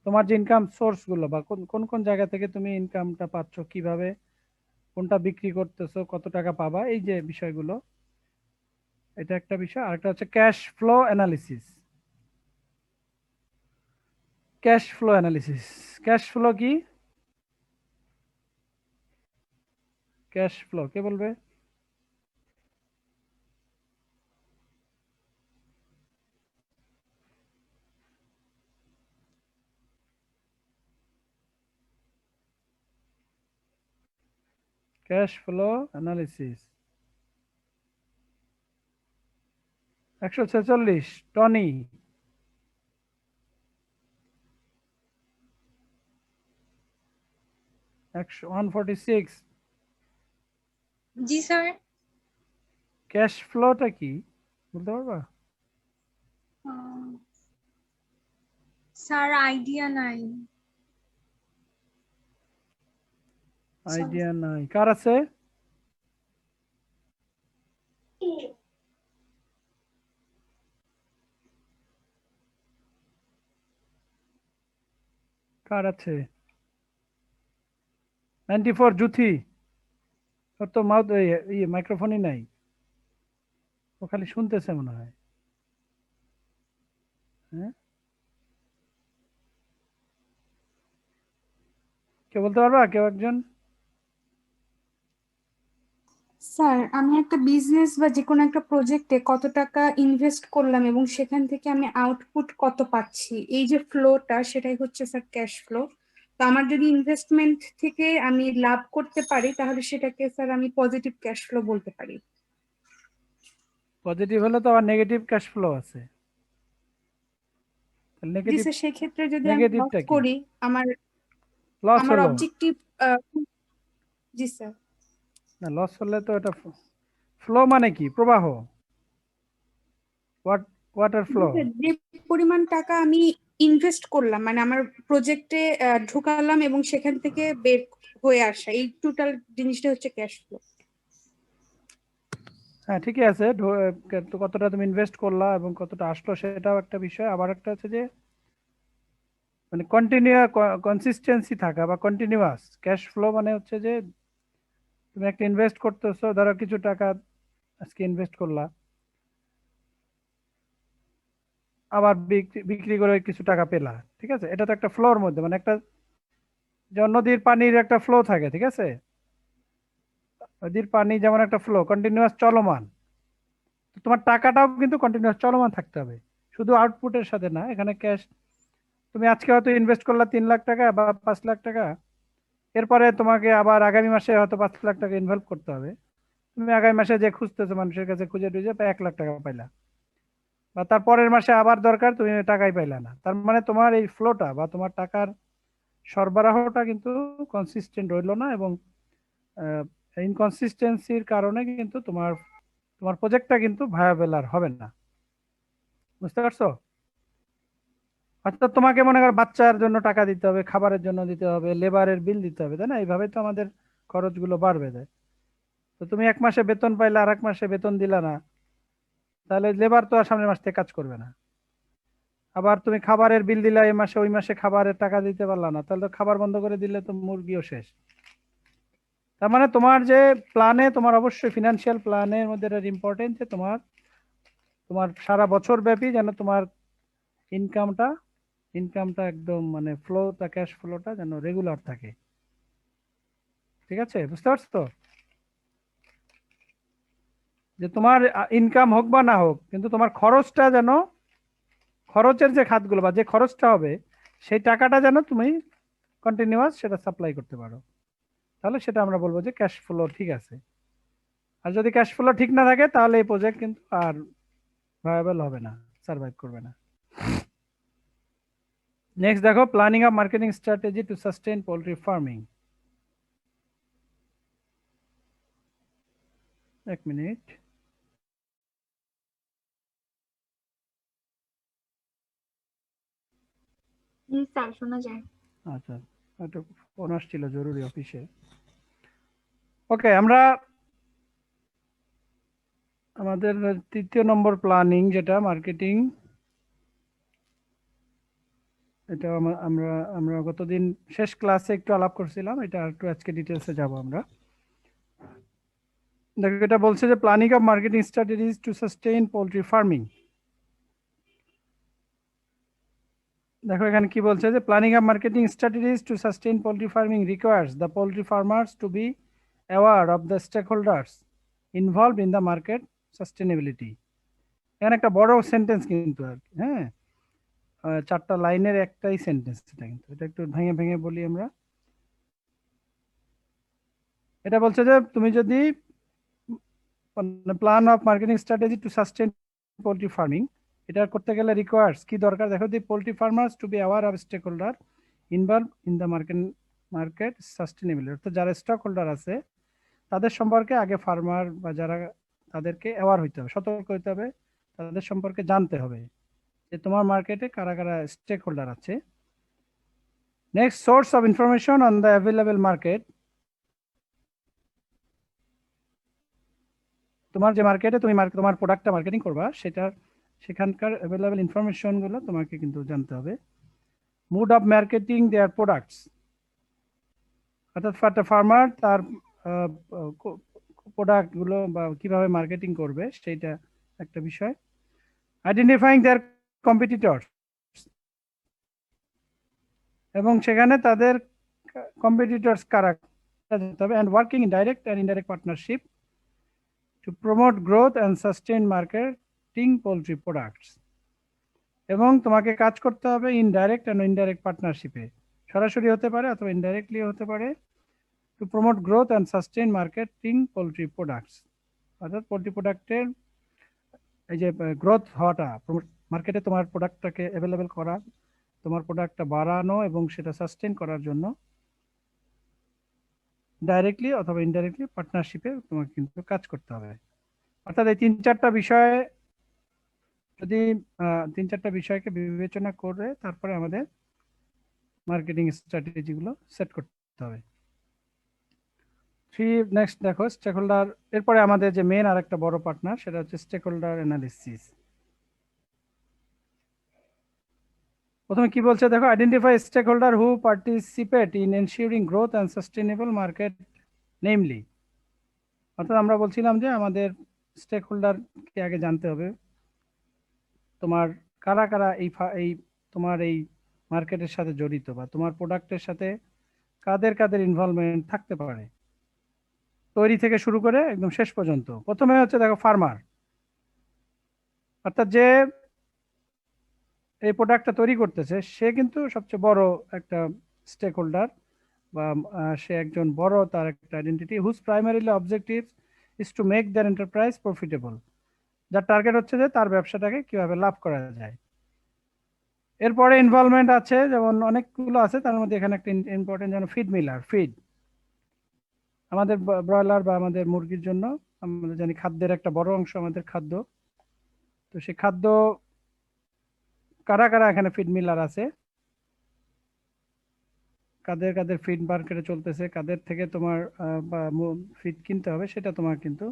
তোমার যে ইনকাম সোর্স গুলো বা কোন কোন জায়গা থেকে তুমি ইনকামটা পাচ্ছ, কিভাবে, কোনটা বিক্রি করতেছো, কত টাকা পাবা, এই যে বিষয়গুলো, এটা একটা বিষয়। আরেকটা হচ্ছে cash flow analysis. Cash flow analysis, cash flow কি, ক্যাশ ফ্লো কে বলবে? Cash flow analysis 146 Tony. 146 জি স্যার। ক্যাশ ফ্লোটা কি বলতে পারবা? স্যার আইডিয়া নাই। আইডিয়া নাই, কার আছে? কার আছে? 94 জুথি, ওর তো মাউথ মাইক্রোফোনই নাই, ও খালি শুনতেছে মনে হয়। হ্যাঁ, কেউ বলতে পারবা, কেউ একজন? স্যার আমি একটা বিজনেস বা যে কোনো একটা প্রজেক্টে কত টাকা ইনভেস্ট করলাম এবং সেখান থেকে আমি আউটপুট কত পাচ্ছি, এই যে ফ্লোটা সেটাই হচ্ছে স্যার ক্যাশ ফ্লো। তো আমার যদি ইনভেস্টমেন্ট থেকে আমি লাভ করতে পারি তাহলে সেটাকে স্যার আমি পজিটিভ ক্যাশ ফ্লো বলতে পারি। পজিটিভ হলে তো আবার নেগেটিভ ক্যাশ ফ্লো আছে। জি নেগেটিভ, স্যার, সেক্ষেত্রে যদি আমি লস নেগেটিভটা কি? করি আমার লস আমার হলো অবজেক্টিভ। জি স্যার। না, লস হলে তো এটা ফ্লো মানে কি, প্রবাহ, ওয়াটার ফ্লো। যে পরিমাণ টাকা আমি ইনভেস্ট করলাম মানে আমার প্রজেক্টে ঢুকালাম এবং সেখান থেকে বের হয়ে আসা, এই টোটাল জিনিসটা হচ্ছে ক্যাশ ফ্লো। হ্যাঁ ঠিকই আছে, তো কতটা তুমি ইনভেস্ট করলা এবং কতটা আসলো সেটাও একটা বিষয়। আবার একটা হচ্ছে যে মানে কনসিস্টেন্সি থাকা বা কন্টিনিউয়াস ক্যাশ ফ্লো, মানে হচ্ছে যে তুমি একটা ইনভেস্ট করতেছো, ধরো কিছু টাকা আজকে ইনভেস্ট করলা, আবার বিক্রি করে কিছু টাকা পেলা, ঠিক আছে, এটা তো একটা ফ্লোর মধ্যে, মানে একটা যেমন নদীর পানির একটা ফ্লো থাকে, ঠিক আছে, নদীর পানি যেমন একটা ফ্লো কন্টিনিউয়াস চলমান, তো তোমার টাকাটাও কিন্তু কন্টিনিউয়াস চলমান থাকতে হবে, শুধু আউটপুটের সাথে না। এখানে ক্যাশ, তুমি আজকে হয়তো ইনভেস্ট করলা 3 লাখ টাকা বা 5 লাখ টাকা, এরপরে তোমাকে আবার আগামী মাসে হয়তো 5 লাখ টাকা ইনভলভ করতে হবে, তুমি আগামী মাসে যে খুঁজতেছো মানুষের কাছে খুঁজে টুজে 1 লাখ টাকা পাইলা, বা তার পরের মাসে আবার দরকার, তুমি টাকাই পাইলা না। তার মানে তোমার এই ফ্লোটা বা তোমার টাকার সরবরাহটা কিন্তু কনসিস্টেন্ট রইলো না, এবং ইনকনসিস্টেন্সির কারণে কিন্তু তোমার তোমার প্রজেক্টটা কিন্তু ভায়াবেল আর হবে না। বুঝতে পারছো? অর্থাৎ তোমাকে মনে করো বাচ্চার জন্য টাকা দিতে হবে, খাবারের জন্য দিতে হবে, লেবারের বিল দিতে হবে, তাই না? এইভাবে তো আমাদের খরচগুলো বাড়বে যায়। তো তুমি 1 মাসে বেতন পাইলে আর 1 মাসে বেতন দিলা না, তাহলে লেবার তো আর সামনের মাস থেকে কাজ করবে না। আবার তুমি খাবারের বিল দিলা এই মাসে, ওই মাসে খাবারের টাকা দিতে পারলা না, তাহলে তো খাবার বন্ধ করে দিলে তো মুরগিও শেষ। তার মানে তোমার যে প্ল্যানে, তোমার অবশ্যই ফিনান্সিয়াল প্ল্যানের মধ্যে এটা ইম্পর্টেন্ট যে তোমার তোমার সারা বছর ব্যাপী যেন তোমার ইনকামটা ইনকামটা একদম মানে ফ্লোটা, ক্যাশ ফ্লোটা যেন রেগুলার থাকে। ঠিক আছে, বুঝতে পারছো তো? যে তোমার ইনকাম হোক বা না হোক, কিন্তু তোমার খরচটা যেন, খরচের যে খাতগুলো বা যে খরচটা হবে সেই টাকাটা যেন তুমি কন্টিনিউয়াস সেটা সাপ্লাই করতে পারো, তাহলে সেটা আমরা বলবো যে ক্যাশ ফ্লো ঠিক আছে। আর যদি ক্যাশ ফ্লো ঠিক না থাকে তাহলে এই প্রজেক্ট কিন্তু আর ভায়াবল হবে না, সার্ভাইভ করবে না। নেক্সট দেখো, planning of marketing strategy to sustain poultry farming. এক মিনিট। জি স্যার, শোনা যায়। আচ্ছা, একটা ফোন আসছিল জরুরি অফিসে। ওকে, আমরা আমাদের তৃতীয় নম্বর প্ল্যানিং যেটা মার্কেটিং, এটা আমরা আমরা গতদিন শেষ ক্লাসে একটু আলাপ করছিলাম, এটা একটু আজকে ডিটেলসে যাব আমরা। দেখো, এটা বলছে যে planning of marketing strategies to sustain poultry farming. দেখো এখানে কি বলছে যে planning of marketing strategies to sustain poultry farming requires the poultry farmers to be aware of the stakeholders involved in the market sustainability. এখানে একটা বড় sentence কিন্তু আর কি, হ্যাঁ, 4টা লাইনের একটাই সেন্টেন্স এটা, কিন্তু এটা একটু ভেঙে ভেঙে বলি আমরা। এটা বলছে যে তুমি যদি plan of marketing strategy to sustain poultry farming, এটা করতে গেলে রিকোয়ার্স কি দরকার, দেখো, the poultry farmers to be aware of stakeholder involve in the market sustainability, অর্থাৎ যারা স্টক হোল্ডার আছে তাদের সম্পর্কে আগে ফার্মার বা যারা, তাদেরকে অ্যাওয়ার হইতে হবে, সতর্ক হইতে হবে, তাদের সম্পর্কে জানতে হবে যে তোমার মার্কেটে কারা কারা স্টেক হোল্ডার আছে। Next, source of information on the available market. তোমার যে মার্কেটে তুমি তোমার প্রোডাক্টটা মার্কেটিং করবা সেটার সেখানকার অ্যাভেলেবল ইনফরমেশন গুলো তোমাকে কিন্তু জানতে হবে। Mode of marketing their products, অর্থাৎ ফার্মার তার প্রোডাক্ট গুলো বা কিভাবে মার্কেটিং করবে সেইটা একটা বিষয়। আইডেন্টিফাইং দেয়ার কম্পিটিটর, এবং সেখানে তাদের কম্পিটিটরস কারা জানতে হবে। And working in direct and indirect partnership to promote growth and sustain marketing poultry products, এবং তোমাকে কাজ করতে হবে ইনডাইরেক্ট এন্ড ইনডাইরেক্ট পার্টনারশিপে, সরাসরি হতে পারে অথবা ইনডাইরেক্টলি হতে পারে, to promote growth and sustain marketing poultry products, অর্থাৎ পোল্ট্রি প্রোডাক্টের এই যে গ্রোথ হওয়াটা, মার্কেটে তোমার প্রোডাক্টটাকে অ্যাভেলেবেল করা, তোমার প্রোডাক্টটা বাড়ানো এবং সেটা সাস্টেইন করার জন্য ডাইরেক্টলি অথবা ইনডাইরেক্টলি পার্টনারশিপে তোমাকে কিন্তু কাজ করতে হবে। অর্থাৎ এই 3-4টা বিষয়ে যদি 3-4টা বিষয়কে বিবেচনা করে তারপরে আমাদের মার্কেটিং স্ট্র্যাটেজি গুলো সেট করতে হবে। নেক্সট দেখো, স্টেক হোল্ডার, এরপরে আমাদের যে মেন আর একটা বড় পার্টনার সেটা হচ্ছে স্টেক হোল্ডার অ্যানালিসিস। প্রথমে কি বলছে দেখো, identify stakeholder who participate in ensuring growth and sustainable market namely, অর্থাৎ আমরা বলছিলাম যে আমাদের স্টেক হোল্ডারকে আগে জানতে হবে তোমার কারা কারা এই তোমার এই মার্কেটের সাথে জড়িত বা তোমার প্রোডাক্টের সাথে কাদের কাদের ইনভলভমেন্ট থাকতে পারে, তৈরি থেকে শুরু করে একদম শেষ পর্যন্ত। প্রথমে হচ্ছে দেখো ফার্মার, অর্থাৎ যে এই প্রোডাক্টটা তৈরি করতেছে সে কিন্তু সবচেয়ে বড় একটা স্টেক হোল্ডার, বা সে একজন বড়, তার একটা identity, whose primarily objective is to make their enterprise profitable, যার টার্গেট হচ্ছে যে তার ব্যবসাটাকে কিভাবে লাভ করা যায়। এরপরে ইনভলভমেন্ট আছে, যেমন অনেকগুলো আছে, তার মধ্যে এখানে একটা ইম্পর্টেন্ট, যেমন ফিড মিলার, ফিড আমাদের ব্রয়লার বা আমাদের মুরগির জন্য আমরা জানি খাদ্যের একটা বড় অংশ আমাদের খাদ্য, তো সেই খাদ্য কারা কারা এখানে ফিড মিলার আছে, কাদের কাদের ফিড মার্কেটে চলতেছে, কাদের থেকে তোমার ফিড কিনতে হবে সেটা তোমার কিন্তু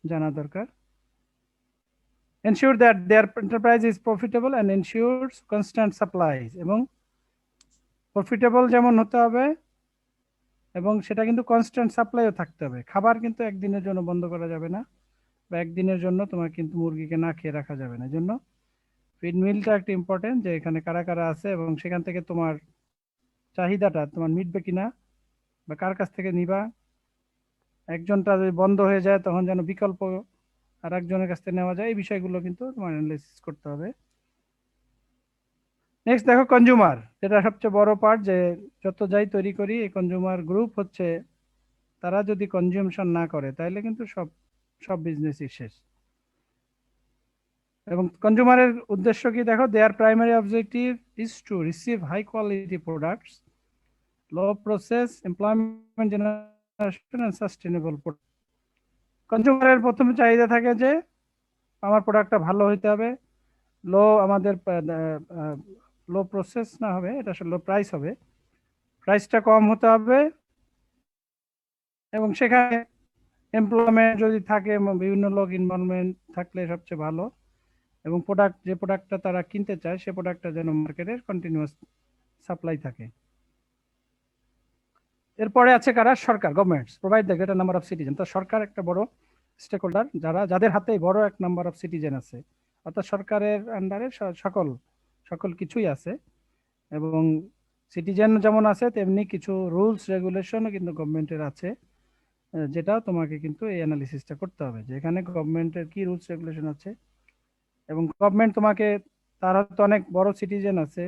জানা দরকার। ensure that their enterprise is profitable and ensures constant supplies, এবং প্রফিটেবল যেমন হতে হবে এবং সেটা কিন্তু কনস্ট্যান্ট সাপ্লাইও থাকতে হবে। খাবার কিন্তু একদিনের জন্য বন্ধ করা যাবে না, বা একদিনের জন্য তোমার কিন্তু মুরগিকে না খেয়ে রাখা যাবে না। জন্য ফিড মিলটা একটা ইম্পর্টেন্ট, যে এখানে কারা কারা আছে এবং সেখান থেকে তোমার চাহিদাটা তোমার মিটবে কিনা বা কার কাছ থেকে নিবা। একজনটা যদি বন্ধ হয়ে যায় তখন যেন বিকল্প আর একজনের কাছ থেকে নেওয়া যায়, এই বিষয়গুলো কিন্তু তোমার অ্যানালাইসিস করতে হবে। নেক্সট দেখো কনজিউমার, যেটা সবচেয়ে বড় পার্ট, যে যত যাই তৈরি করি এই কনজিউমার গ্রুপ হচ্ছে, তারা যদি কনজিউমশন না করে তাহলে কিন্তু সব সব বিজনেসই শেষ। এবং কনজিউমারের উদ্দেশ্য কি দেখো, their primary objective is to receive high quality products, low process, employment generation and sustainable product. কনজিউমারের প্রথম চাহিদা থাকে যে আমার প্রোডাক্টটা ভালো হইতে হবে, লো আমাদের লো প্রসেস না হবে, এটা আসলে লো প্রাইস হবে, প্রাইসটা কম হতে হবে, এবং সেখানে এমপ্লয়মেন্ট যদি থাকে বিভিন্ন লোক ইনভলভমেন্ট থাকলে সবচেয়ে ভালো, এবং যে প্রোডাক্টটা তারা কিনতে চায় সে প্রোডাক্টটা যেন মার্কেটের কন্টিনিউয়াস সাপ্লাই থাকে। এরপরে আছে কারা, সরকার, governments provide the greater number of citizen. তো সরকার একটা বড় স্টেক হোল্ডার, যাদের হাতে বড় এক নাম্বার অফ সিটিজেন আছে, অর্থাৎ সরকারের আন্ডারে সকল কিছুই আছে, এবং সিটিজেন যেমন আছে তেমনি কিছু রুলস রেগুলেশনও কিন্তু গভর্নমেন্টের আছে, যেটাও তোমাকে কিন্তু এই অ্যানালিসিসটা করতে হবে যে এখানে গভর্নমেন্টের কি রুলস রেগুলেশন আছে। এবং গভর্নমেন্ট তোমাকে, তার হয়তো অনেক বড় সিটিজেন আছে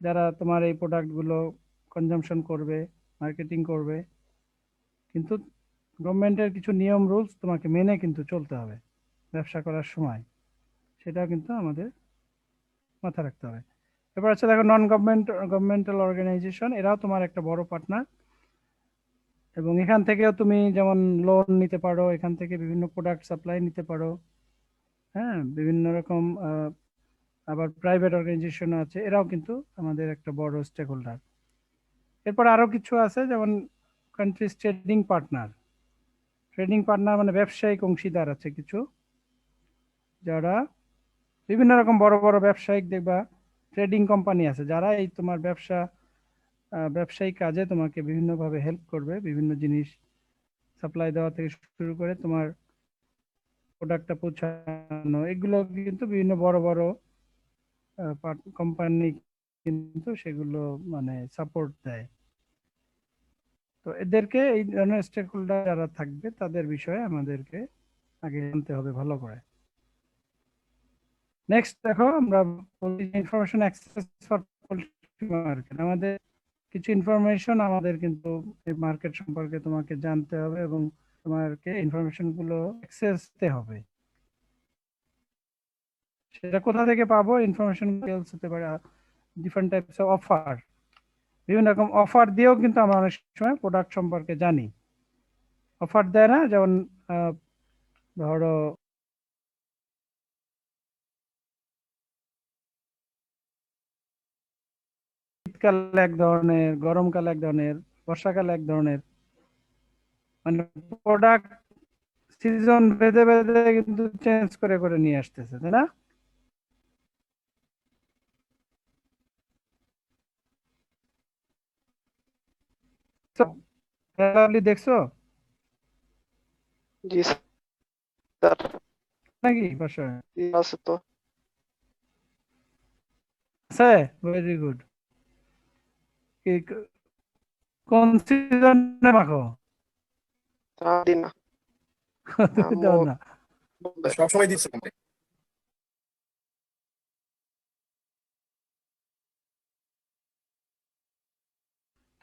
যারা তোমার এই প্রোডাক্টগুলো কনজাম্পশন করবে, মার্কেটিং করবে, কিন্তু গভর্নমেন্টের কিছু নিয়ম রুলস তোমাকে মেনে কিন্তু চলতে হবে ব্যবসা করার সময়, সেটাও কিন্তু আমাদের মাথায় রাখতে হবে। এবার আছে দেখো নন গভর্নমেন্টাল অর্গানাইজেশন, এরাও তোমার একটা বড় পার্টনার, এবং এখান থেকেও তুমি যেমন লোন নিতে পারো, এখান থেকে বিভিন্ন প্রোডাক্ট সাপ্লাই নিতে পারো, হ্যাঁ, বিভিন্ন রকম আবার প্রাইভেট অর্গানাইজেশন আছে, এরাও কিন্তু আমাদের একটা বড় স্টেক হোল্ডার। এরপর আরো কিছু আছে যেমন কান্ট্রিজ ট্রেডিং পার্টনার মানে ব্যবসায়িক অংশীদার আছে কিছু, যারা বিভিন্ন রকম বড় বড় ব্যবসায়িক দেখবা ট্রেডিং কোম্পানি আছে, যারা এই তোমার ব্যবসায়িক কাজে তোমাকে বিভিন্নভাবে হেল্প করবে, বিভিন্ন জিনিস সাপ্লাই দেওয়া থেকে শুরু করে তোমার প্রোডাক্টটা পৌঁছানো, এগুলো কিন্তু বিভিন্ন বড় বড় কোম্পানি কিন্তু সেগুলো মানে সাপোর্ট দেয়। তো এদেরকে, এই ধরনের স্টেক হোল্ডার যারা থাকবে তাদের বিষয়ে আমাদেরকে আগে জানতে হবে ভালো করে। নেক্সট দেখো আমরা information access for poultry market, আমাদের কিছু ইনফরমেশন আমাদের কিন্তু এই মার্কেট সম্পর্কে তোমাকে জানতে হবে এবং তোমাকে ইনফরমেশন গুলো অ্যাক্সেস দিতে হবে। সেটা কোথা থেকে পাবো, ইনফরমেশন হতে পারে ডিফারেন্ট টাইপস অফ অফার, বিভিন্ন রকম অফার দিয়েও কিন্তু আমরা অনেক সময় প্রোডাক্ট সম্পর্কে জানি। অফার দেয় না, যেমন ধরো শীতকালে এক ধরনের, গরমকালে এক ধরনের, বর্ষাকালে এক ধরনের, মানে প্রোডাক্ট সিজন ভেদে ভেদে কিন্তু চেঞ্জ করে করে নিয়ে আসতেছে, তাই না? দেখছো জি স্যার, নাকি বাসায় আছে তো। আছে, ভেরি গুড। কোন সিজনে মাখো? দিন না, দাও না, সবসময় দিচ্ছে কোম্পানি।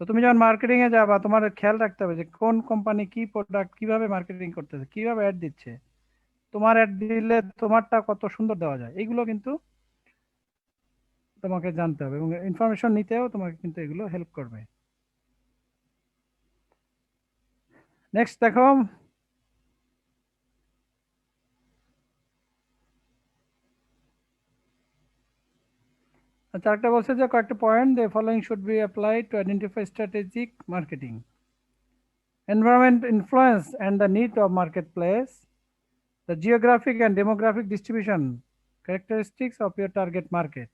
তো তুমি যখন মার্কেটিং এ যাবা তোমার খেয়াল রাখতে হবে যে কোন কোম্পানি কি প্রোডাক্ট কিভাবে মার্কেটিং করতেছে, কিভাবে অ্যাড দিচ্ছে, তোমার অ্যাড দিলে তোমারটা কত সুন্দর দেওয়া যায়, এগুলো কিন্তু তোমাকে জানতে হবে, এবং ইনফরমেশন নিতেও তোমাকে কিন্তু এগুলো হেল্প করবে। নেক্সট দেখো, আচ্ছা একটা বলছে যে কয়েকটা point, the following should be applied to identify strategic marketing: environment influence and the need of marketplace, the geographic and demographic distribution characteristics of your target market.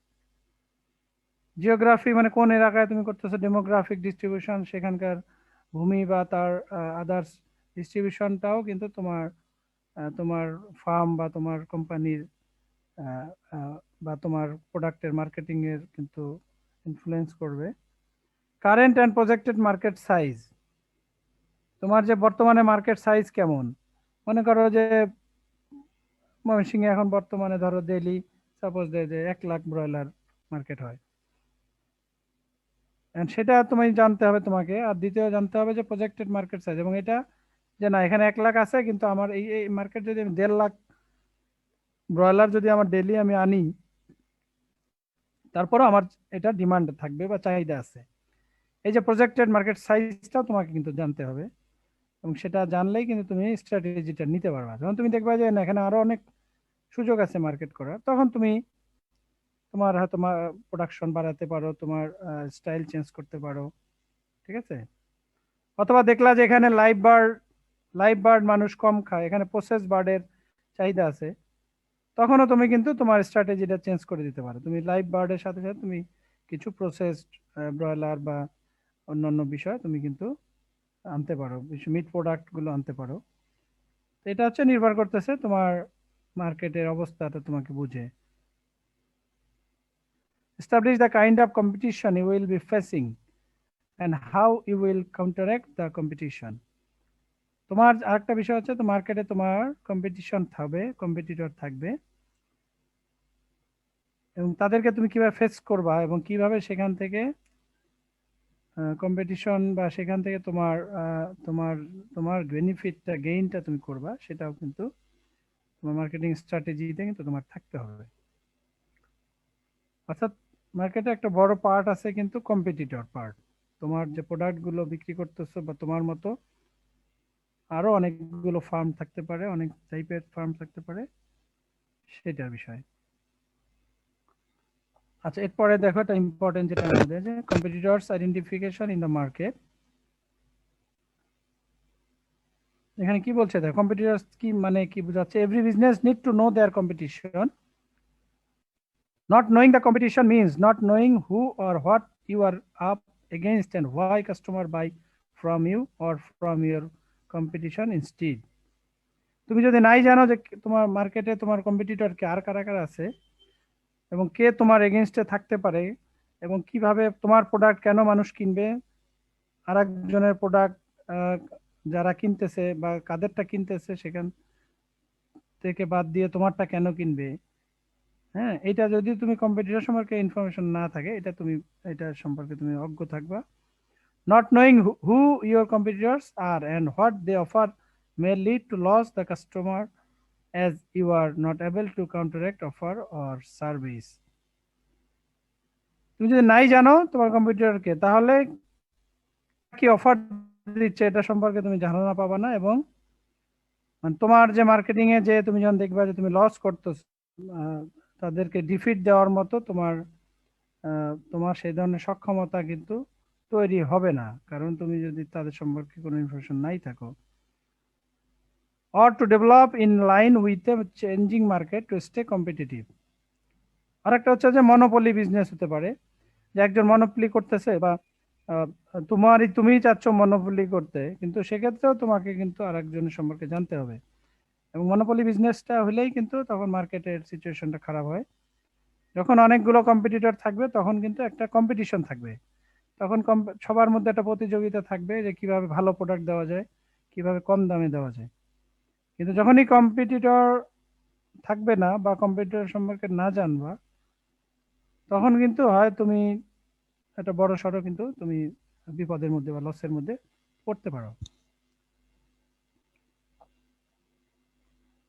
Geography মানে কোন এলাকায় তুমি করতেছো, ডেমোগ্রাফিক ডিস্ট্রিবিউশন সেখানকার ভূমি বা তার আদার্স ডিস্ট্রিবিউশনটাও কিন্তু তোমার ফার্ম বা তোমার কোম্পানির বা তোমার প্রোডাক্টের মার্কেটিং এর কিন্তু ইনফ্লুয়েন্স করবে। Current and projected market size, তোমার যে বর্তমানে মার্কেট সাইজ কেমন, মনে করো যে ময়মনসিংহে এখন বর্তমানে ধরো ডেইলি সাপোজ যে 1 লাখ ব্রয়লার মার্কেট হয়, and সেটা তুমি জানতে হবে তোমাকে। আর দ্বিতীয় জানতে হবে যে প্রজেক্টেড মার্কেট সাইজ, এবং এটা যে না এখানে 1 লাখ আছে কিন্তু আমার এই মার্কেট যদি আমি 1.5 লাখ ব্রয়লার যদি আমার ডেইলি আমি আনি, তারপরও আমার এটা ডিমান্ড থাকবে বা চাহিদা আছে। এই যে প্রজেক্টেড মার্কেট সাইজটাও তোমাকে কিন্তু জানতে হবে, এবং সেটা জানলেই কিন্তু তুমি স্ট্র্যাটেজিটা নিতে পারবা। যখন তুমি দেখবা যে না এখানে আরো অনেক সুযোগ আছে মার্কেট করার, তখন তুমি তোমার হয়তো প্রোডাকশন বাড়াতে পারো, তোমার স্টাইল চেঞ্জ করতে পারো, ঠিক আছে। অথবা দেখলা যে এখানে লাইভ বার্ড মানুষ কম খায়, এখানে প্রসেস বার্ডের চাহিদা আছে, তখনও তুমি কিন্তু তোমার স্ট্র্যাটেজিটা চেঞ্জ করে দিতে পারো। তুমি লাইভ বার্ডের সাথে সাথে তুমি কিছু প্রসেসড ব্রয়লার বা অন্যান্য বিষয় তুমি কিন্তু আনতে পারো, মিট প্রোডাক্ট গুলো আনতে পারো। তো এটা হচ্ছে নির্ভর করতেছে তোমার মার্কেটের অবস্থাটা তোমাকে বুঝে। Establish the kind of competition you will be facing and how you will counteract the competition. তোমার আরেকটা বিষয় হচ্ছে তো মার্কেটে তোমার কম্পিটিশন থাকবে, কম্পিটিটর থাকবে, এবং তাদেরকে তুমি কিভাবে ফেস করবা এবং কিভাবে সেখান থেকে কম্পিটিশন বা সেখান থেকে তোমার তোমার তোমার বেনিফিটটা গেইনটা তুমি করবা, সেটাও কিন্তু তোমার মার্কেটিং স্ট্র্যাটেজিতে কিন্তু তোমার থাকতে হবে। অর্থাৎ মার্কেটে একটা বড় পার্ট আছে কিন্তু কম্পিটিটর পার্ট। তোমার যে প্রোডাক্টগুলো বিক্রি করতেছো বা তোমার মতো আরো অনেকগুলো ফার্ম থাকতে পারে, অনেক টাইপের ফার্ম থাকতে পারে, সেটার বিষয়। আচ্ছা, এরপরে দেখো একটা ইম্পর্টেন্ট যেটা আমাদের যে competitors identification in the market. এখানে কি বলছে দেখো, কম্পিটিটরস কি মানে কি বোঝাচ্ছে? Every business need to know their competition. Not knowing the competition means not knowing who or what you are up against and why customer buy from you or from your competition instead. তুমি যদি নাই জানো যে তোমার মার্কেটে তোমার competitor কে আর কারা কারা আছে এবং কে তোমার এগেইনস্টে থাকতে পারে এবং কিভাবে তোমার প্রোডাক্ট কেন মানুষ কিনবে, আর একজনের প্রোডাক্ট যারা কিনতেছে বা কাদেরটা কিনতেছে সেখান থেকে বাদ দিয়ে তোমারটা কেন কিনবে, হ্যাঁ, এটা যদি তুমি কম্পিটিটর সম্পর্কে ইনফরমেশন না থাকে, এটা সম্পর্কে তুমি অজ্ঞ থাকবা। Not knowing who your competitors are and what they offer may lead to loss the customer as you are not able to counteract offer or service. তুমি যদি নাই জানো তোমার কম্পিটিটরকে, তাহলে কি অফার দিচ্ছে এটা সম্পর্কে তুমি ধারণা পাবা না, এবং তোমার যে মার্কেটিং এ যে তুমি যখন দেখবা যে তুমি লস করতেছো, তাদেরকে ডিফিট দেওয়ার মতো তোমার সেই ধরনের সক্ষমতা কিন্তু তৈরি হবে না, কারণ তুমি যদি তাদের সম্পর্কে কোনো ইনফরমেশন নাই থাকো। or to develop in line with the changing market to stay competitive. আরেকটা হচ্ছে যে মনোপলি বিজনেস হতে পারে, যে একজন মনোপলি করতেছে বা তুমি চাচ্ছ মনোপলি করতে, কিন্তু সেক্ষেত্রেও তোমাকে কিন্তু আরেকজনের সম্পর্কে জানতে হবে, এবং মনোপলি বিজনেসটা হলেই কিন্তু তখন মার্কেটের সিচুয়েশনটা খারাপ হয়। যখন অনেকগুলো কম্পিটিটর থাকবে তখন কিন্তু একটা কম্পিটিশন থাকবে, তখন সবার মধ্যে একটা প্রতিযোগিতা থাকবে যে কিভাবে ভালো প্রোডাক্ট দেওয়া যায়, কিভাবে কম দামে দেওয়া যায়। কিন্তু যখনই কম্পিটিটর থাকবে না বা কম্পিটিটর সম্পর্কে না জানবা, তখন কিন্তু হয় তুমি একটা বড় সড়ো কিন্তু তুমি বিপদের মধ্যে বা লসের মধ্যে পড়তে পারো।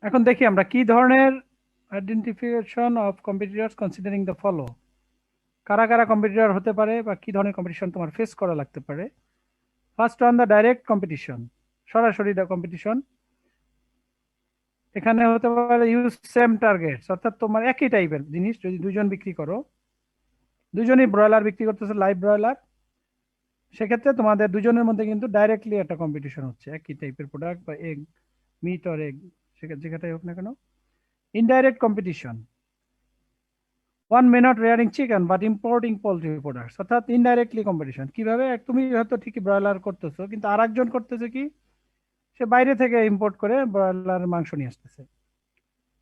এখন দেখি আমরা কি ধরনের identification of competitors considering the follow. কারা কারা কম্পিটিটর হতে পারে বা কি ধরনের কম্পিটিশন তোমার ফেস করা লাগতে পারে। First on the direct competition, সরাসরি কম্পিটিশন। এখানে হতে পারে ইউজ সেম টার্গেটস, অর্থাৎ তোমার একই টাইপের জিনিস যদি দুজন বিক্রি করো, দুজনই ব্রয়লার বিক্রি করতেছে, লাইভ ব্রয়লার, সেক্ষেত্রে তোমাদের দুজনের মধ্যে কিন্তু ডাইরেক্টলি একটা কম্পিটিশন হচ্ছে একই টাইপের প্রোডাক্ট বা এগ, মিট অর এগ, যেটাই হোক না কেন। Indirect competition, one may not rearing chicken but importing poultry products, অর্থাৎ ইনডাইরেক্টলি কম্পিটিশন। কিভাবে? তুমি হয়তো ঠিকই ব্রয়লার করতেছো কিন্তু আরেকজন করতেছে কি, সে বাইরে থেকে ইম্পোর্ট করে ব্রয়লার মাংস নিয়ে আসতেছে,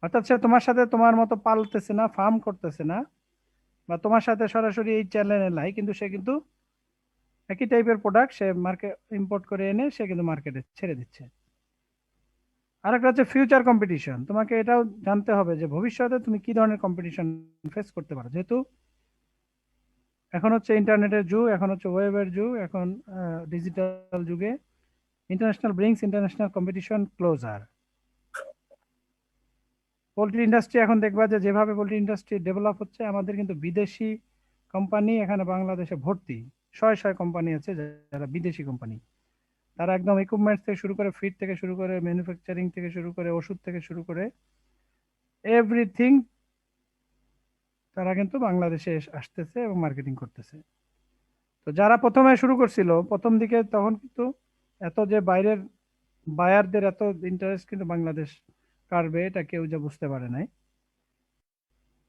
অর্থাৎ সে তোমার সাথে তোমার মতো পালতেছে না, ফার্ম করতেছে না, বা তোমার সাথে সরাসরি এই চ্যানেলে নাই, কিন্তু সে কিন্তু একই টাইপের প্রোডাক্ট সে মার্কেট ইম্পোর্ট করে এনে সে কিন্তু মার্কেটে ছেড়ে দিচ্ছে। আরেকটা হচ্ছে ফিউচার কম্পিটিশন। তোমাকে এটাও জানতে হবে যে ভবিষ্যতে তুমি কি ধরনের কম্পিটিশন ফেস করতে পারো, যেহেতু এখন হচ্ছে ইন্টারনেটের যুগ, এখন হচ্ছে ওয়েবের যুগ, এখন ডিজিটাল যুগে international brings international competition closer. Poultry industry এখন দেখবা যে যেভাবে পোলট্রি ইন্ডাস্ট্রি ডেভেলপ হচ্ছে, আমাদের কিন্তু বিদেশি কোম্পানি এখানে বাংলাদেশে ভর্তি, শয়ে শয়ে কোম্পানি আছে যারা বিদেশি কোম্পানি। তারা একদম ইকুইপমেন্টস থেকে শুরু করে, ফিড থেকে শুরু করে, ম্যানুফ্যাকচারিং থেকে শুরু করে, ওষুধ থেকে শুরু করে এভরিথিং তারা কিন্তু বাংলাদেশে আসতেছে এবং মার্কেটিং করতেছে। তো যারা প্রথমে শুরু করছিল প্রথম দিকে, তখন কিন্তু এত যে বাইরের বায়ারদের এত ইন্টারেস্ট কিন্তু বাংলাদেশ কাটবে এটা কেউ যা বুঝতে পারে নাই।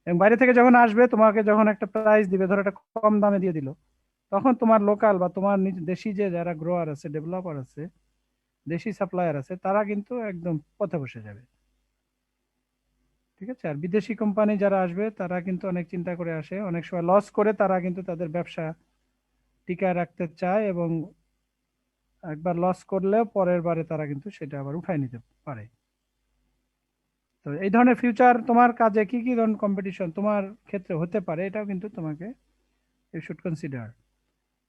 এবং বাইরে থেকে যখন আসবে, তোমাকে যখন একটা প্রাইস দিবে, ধরো একটা কম দামে দিয়ে দিল, তখন তোমার লোকাল বা তোমার দেশি যে যারা গ্রোয়ার আছে, ডেভেলপার আছে, দেশি সাপ্লায়ার আছে, তারা কিন্তু একদম পথে বসে যাবে। ঠিক আছে। আর বিদেশি কোম্পানি যারা আসবে তারা কিন্তু অনেক চিন্তা করে আসে, অনেক সময় লস করে তারা কিন্তু তাদের ব্যবসা টিকায় রাখতে চায়, এবং একবার লস করলেও পরের বারে তারা কিন্তু সেটা আবার উঠায় নিতে পারে। তো এই ধরনের ফিউচার তোমার কাজে কি কি ধরনের কম্পিটিশন তোমার ক্ষেত্রে হতে পারে, এটাও কিন্তু তোমাকে you should consider.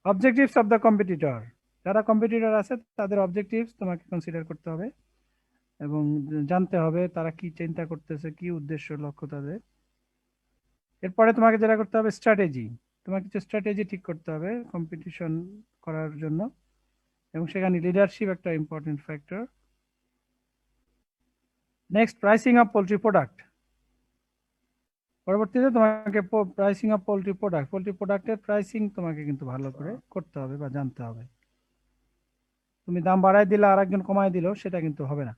Objectives of the competitor, যারা কম্পিটিটর আছে তাদের অবজেক্টিভস তোমাকে কনসিডার করতে হবে এবং জানতে হবে তারা কি চিন্তা করতেছে, কি উদ্দেশ্য লক্ষ্য তাদের। এরপরে তোমাকে যেটা করতে হবে স্ট্র্যাটেজি, তোমাকে কিছু স্ট্র্যাটেজি ঠিক করতে হবে কম্পিটিশন করার জন্য, এবং সেখানে লিডারশিপ একটা important factor. Next, pricing of poultry product. পরবর্তীতে তোমাকে প্রাইসিং অফ পোলট্রি প্রোডাক্টের প্রাইসিং তোমাকে কিন্তু ভালো করে করতে হবে বা জানতে হবে। তুমি দাম বাড়াই দিলে আর একজন কমাই দিল, সেটা কিন্তু হবে না।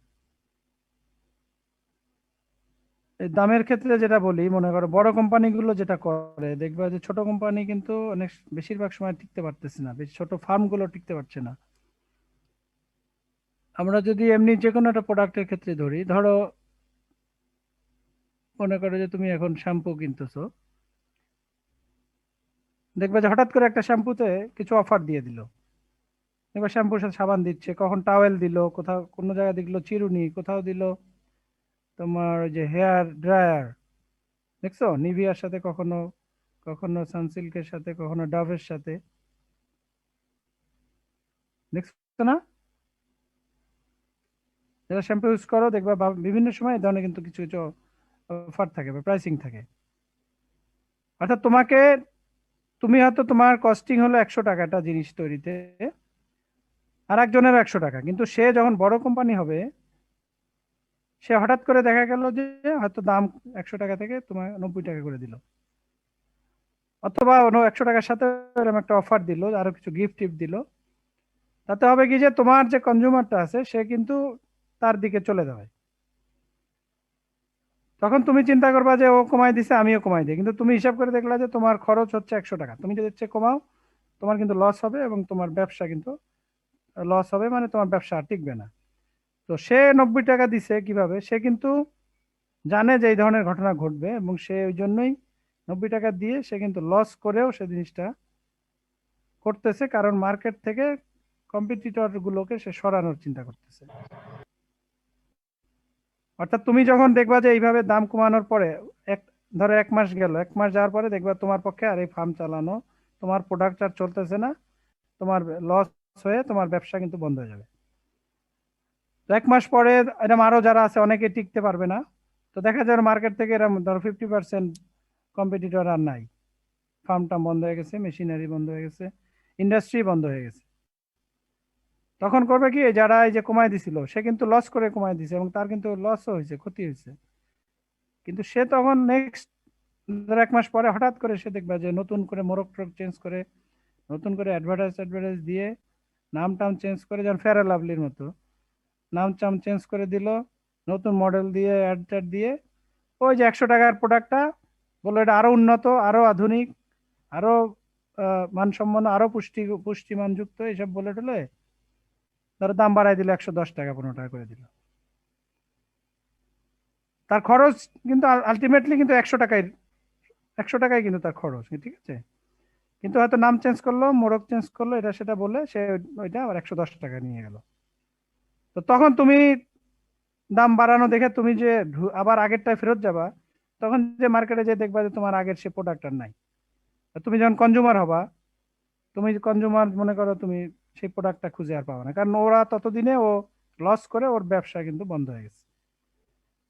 এই দামের ক্ষেত্রে যেটা বলি, মনে করো বড় কোম্পানিগুলো যেটা করে, দেখবে যে ছোট কোম্পানি কিন্তু অনেক বেশিরভাগ সময় টিকতে পারতেছে না, বেশ ছোট ফার্মগুলো টিকতে পারছে না। আমরা যদি এমনি যে কোনো একটা প্রোডাক্টের ক্ষেত্রে ধরি, ধরো মনে করো যে তুমি এখন শ্যাম্পু কিনতেছো, দেখবে যে হঠাৎ করে একটা শ্যাম্পুতে কিছু অফার দিয়ে দিল, এবার শ্যাম্পুর সাথে সাবান দিচ্ছে, কখন টাওয়েল দিল, কোথাও কোনো জায়গায় দিল চিরুনি, কোথাও দিল তোমার ওই যে হেয়ার ড্রায়ার, দেখছো নিভিয়ার সাথে, কখনো কখনো সানসিল্কের সাথে, কখনো ডাভের সাথে, দেখছো না? যারা শ্যাম্পু ইউজ করো দেখবা বিভিন্ন সময় এই ধরনের কিন্তু কিছু কিছু অফার থাকে বা প্রাইসিং থাকে। অর্থাৎ তুমি হয়তো তোমার কস্টিং হলো 100 টাকা একটা জিনিস তৈরিতে, আর একজনেরও 100 টাকা, কিন্তু সে যখন বড় কোম্পানি হবে, সে হঠাৎ করে দেখা গেল যে হয়তো দাম 100 টাকা থেকে তোমার 90 টাকা করে দিল, অথবা অন্য 100 টাকার সাথে এরকম একটা অফার দিল, আরো কিছু গিফট টিফট দিল। তাতে হবে কি যে তোমার যে কনজিউমারটা আছে সে কিন্তু তার দিকে চলে যাবে। তখন তুমি চিন্তা করবা যে ও কমাই দিছে আমিও কমাই দিই, কিন্তু তুমি হিসাব করে দেখলা যে তোমার খরচ হচ্ছে 100 টাকা, তুমি যদি হচ্ছে কমাও তোমার কিন্তু লস হবে, এবং তোমার ব্যবসা কিন্তু লস হবে, মানে তোমার ব্যবসা আর টিকবে না। তো সে 90 টাকা দিছে কিভাবে, সে কিন্তু জানে যে এই ধরনের ঘটনা ঘটবে, এবং সে ওই জন্যই 90 টাকা দিয়ে সে কিন্তু লস করেও সে জিনিসটা করতেছে, কারণ মার্কেট থেকে কম্পিটিটর গুলোকে সে সরানোর চিন্তা করতেছে। অর্থাৎ তুমি যখন দেখবা যে এইভাবে দাম কমানোর পরে, ধরো 1 মাস গেল, 1 মাস যাওয়ার পরে দেখবা তোমার পক্ষে আর এই ফার্ম চালানো, তোমার প্রোডাক্ট আর চলতেছে না, তোমার লস হয়ে তোমার ব্যবসা কিন্তু বন্ধ হয়ে যাবে। তো 1 মাস পরে এরকম আরো যারা আছে অনেকে টিকতে পারবে না, তো দেখা যাবে মার্কেট থেকে এরকম ধরো 50% কম্পিটিটর আর নাই, ফার্মটা বন্ধ হয়ে গেছে, মেশিনারি বন্ধ হয়ে গেছে, ইন্ডাস্ট্রি বন্ধ হয়ে গেছে। তখন করবে কি, যারা এই যে কমাই দিছিল সে কিন্তু লস করে কমাই দিছে, এবং তার কিন্তু লসও হয়েছে, ক্ষতি হয়েছে, কিন্তু সে তখন নেক্সট 1 মাস পরে হঠাৎ করে সে দেখবে যে নতুন করে মোড়ক টোরক চেঞ্জ করে, নতুন করে অ্যাডভার্টাইজ দিয়ে, নাম টাম চেঞ্জ করে, যেমন ফেয়ার অ্যান্ড লাভলির মতো নাম টাম চেঞ্জ করে দিল, নতুন মডেল দিয়ে অ্যাড ট্যাড দিয়ে, ওই যে 100 টাকার প্রোডাক্টটা বললো এটা আরো উন্নত, আরো আধুনিক, আরো মানসম্পন্ন, আরো পুষ্টিমানযুক্ত, এইসব বলে টলে ধরো দাম বাড়াই দিল 110 টাকা 15 টাকা করে দিল। তার খরচ কিন্তু আলটিমেটলি কিন্তু 100 টাকায় কিন্তু তার খরচ, ঠিক আছে, কিন্তু হয়তো নাম চেঞ্জ করলো, মোড়ক চেঞ্জ করলো, এটা সেটা বলে সে ওইটা আবার 110 টাকা নিয়ে গেল। তো তখন তুমি দাম বাড়ানো দেখে তুমি যে আবার আগেরটায় ফেরত যাবা, তখন যে মার্কেটে যে দেখবা যে তোমার আগের সে প্রোডাক্ট আর নাই। আর তুমি যখন কনজিউমার হবা, তুমি কনজিউমার মনে করো তুমি সেই প্রোডাক্টটা খুঁজে আর পাবা না, কারণ ওরা ততদিনে ও লস করে ওর ব্যবসা কিন্তু বন্ধ হয়ে গেছে।